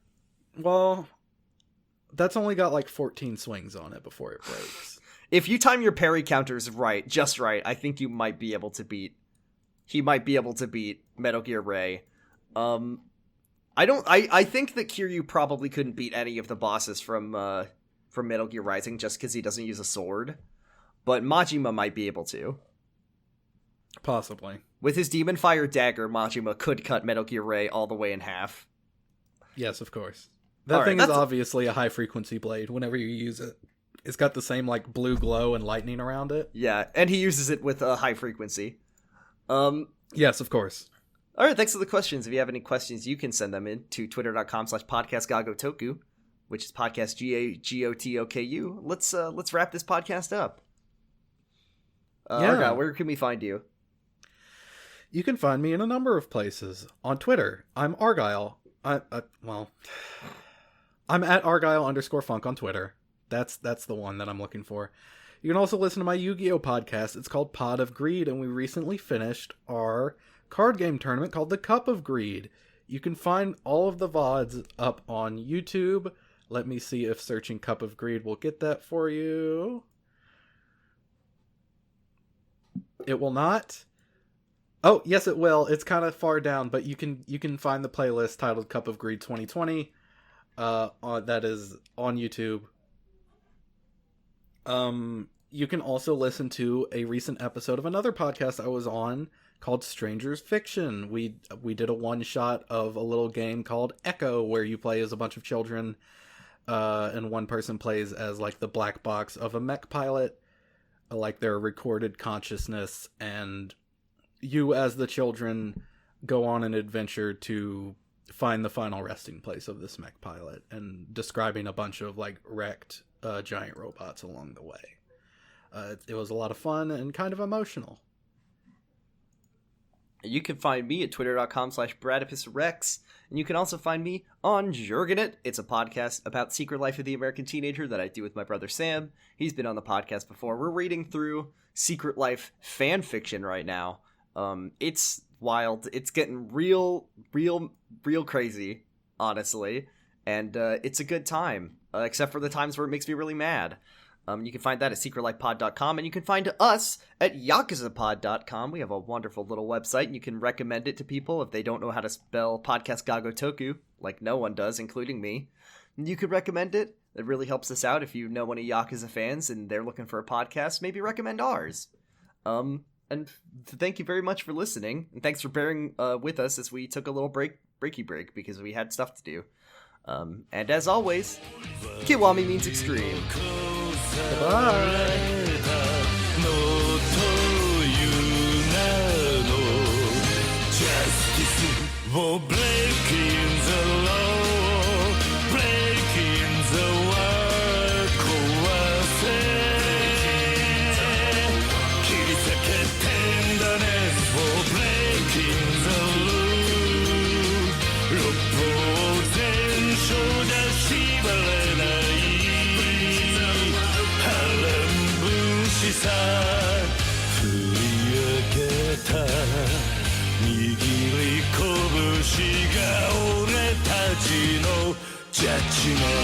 only got like 14 swings on it before it breaks. If you time your parry counters just right, I think you might be able to beat... He might be able to beat Metal Gear Ray. I think that Kiryu probably couldn't beat any of the bosses from Metal Gear Rising just because he doesn't use a sword. But Majima might be able to. Possibly. With his Demon Fire Dagger, Majima could cut Metal Gear Ray all the way in half. Yes, of course. That thing is obviously a high-frequency blade whenever you use it. It's got the same, like, blue glow and lightning around it. Yeah, and he uses it with a high frequency. Yes, of course. All right, thanks for the questions. If you have any questions, you can send them in to twitter.com/podcastgagotoku, which is podcast GAGOTOKU. Let's wrap this podcast up. Argyle, where can we find you? You can find me in a number of places. On Twitter, I'm Argyle. I'm at Argyle_funk on Twitter. That's the one that I'm looking for. You can also listen to my Yu-Gi-Oh podcast. It's called Pod of Greed, and we recently finished our card game tournament called the Cup of Greed. You can find all of the VODs up on YouTube. Let me see if searching Cup of Greed will get that for you. It will not. Oh, yes, it will. It's kind of far down, but you can find the playlist titled Cup of Greed 2020. That is on YouTube. You can also listen to a recent episode of another podcast I was on called Strangers Fiction. We did a one-shot of a little game called Echo, where you play as a bunch of children, and one person plays as like the black box of a mech pilot, like their recorded consciousness, and you as the children go on an adventure to find the final resting place of this mech pilot, and describing a bunch of like wrecked giant robots along the way. It was a lot of fun and kind of emotional. You can find me at twitter.com/BradipusRex, and you can also find me on Jurgen It. It's a podcast about Secret Life of the American Teenager that I do with my brother Sam. He's been on the podcast before. We're reading through Secret Life fan fiction right now. It's wild. It's getting real crazy, honestly, and it's a good time, except for the times where it makes me really mad. You can find that at secretlifepod.com, and you can find us at yakuzapod.com. We have a wonderful little website, and you can recommend it to people if they don't know how to spell podcast Gagotoku, like no one does, including me. And you could recommend it. It really helps us out. If you know any Yakuza fans and they're looking for a podcast, maybe recommend ours. And thank you very much for listening, and thanks for bearing with us as we took a little break because we had stuff to do. And as always, Kiwami means extreme. Bye. Oh, breaking the law, breaking the world, 壊せ切り裂けてんだね Oh, breaking the rule 六法全書じゃ縛れない波乱分子さ振り上げた握り拳が俺たちのジャッジメント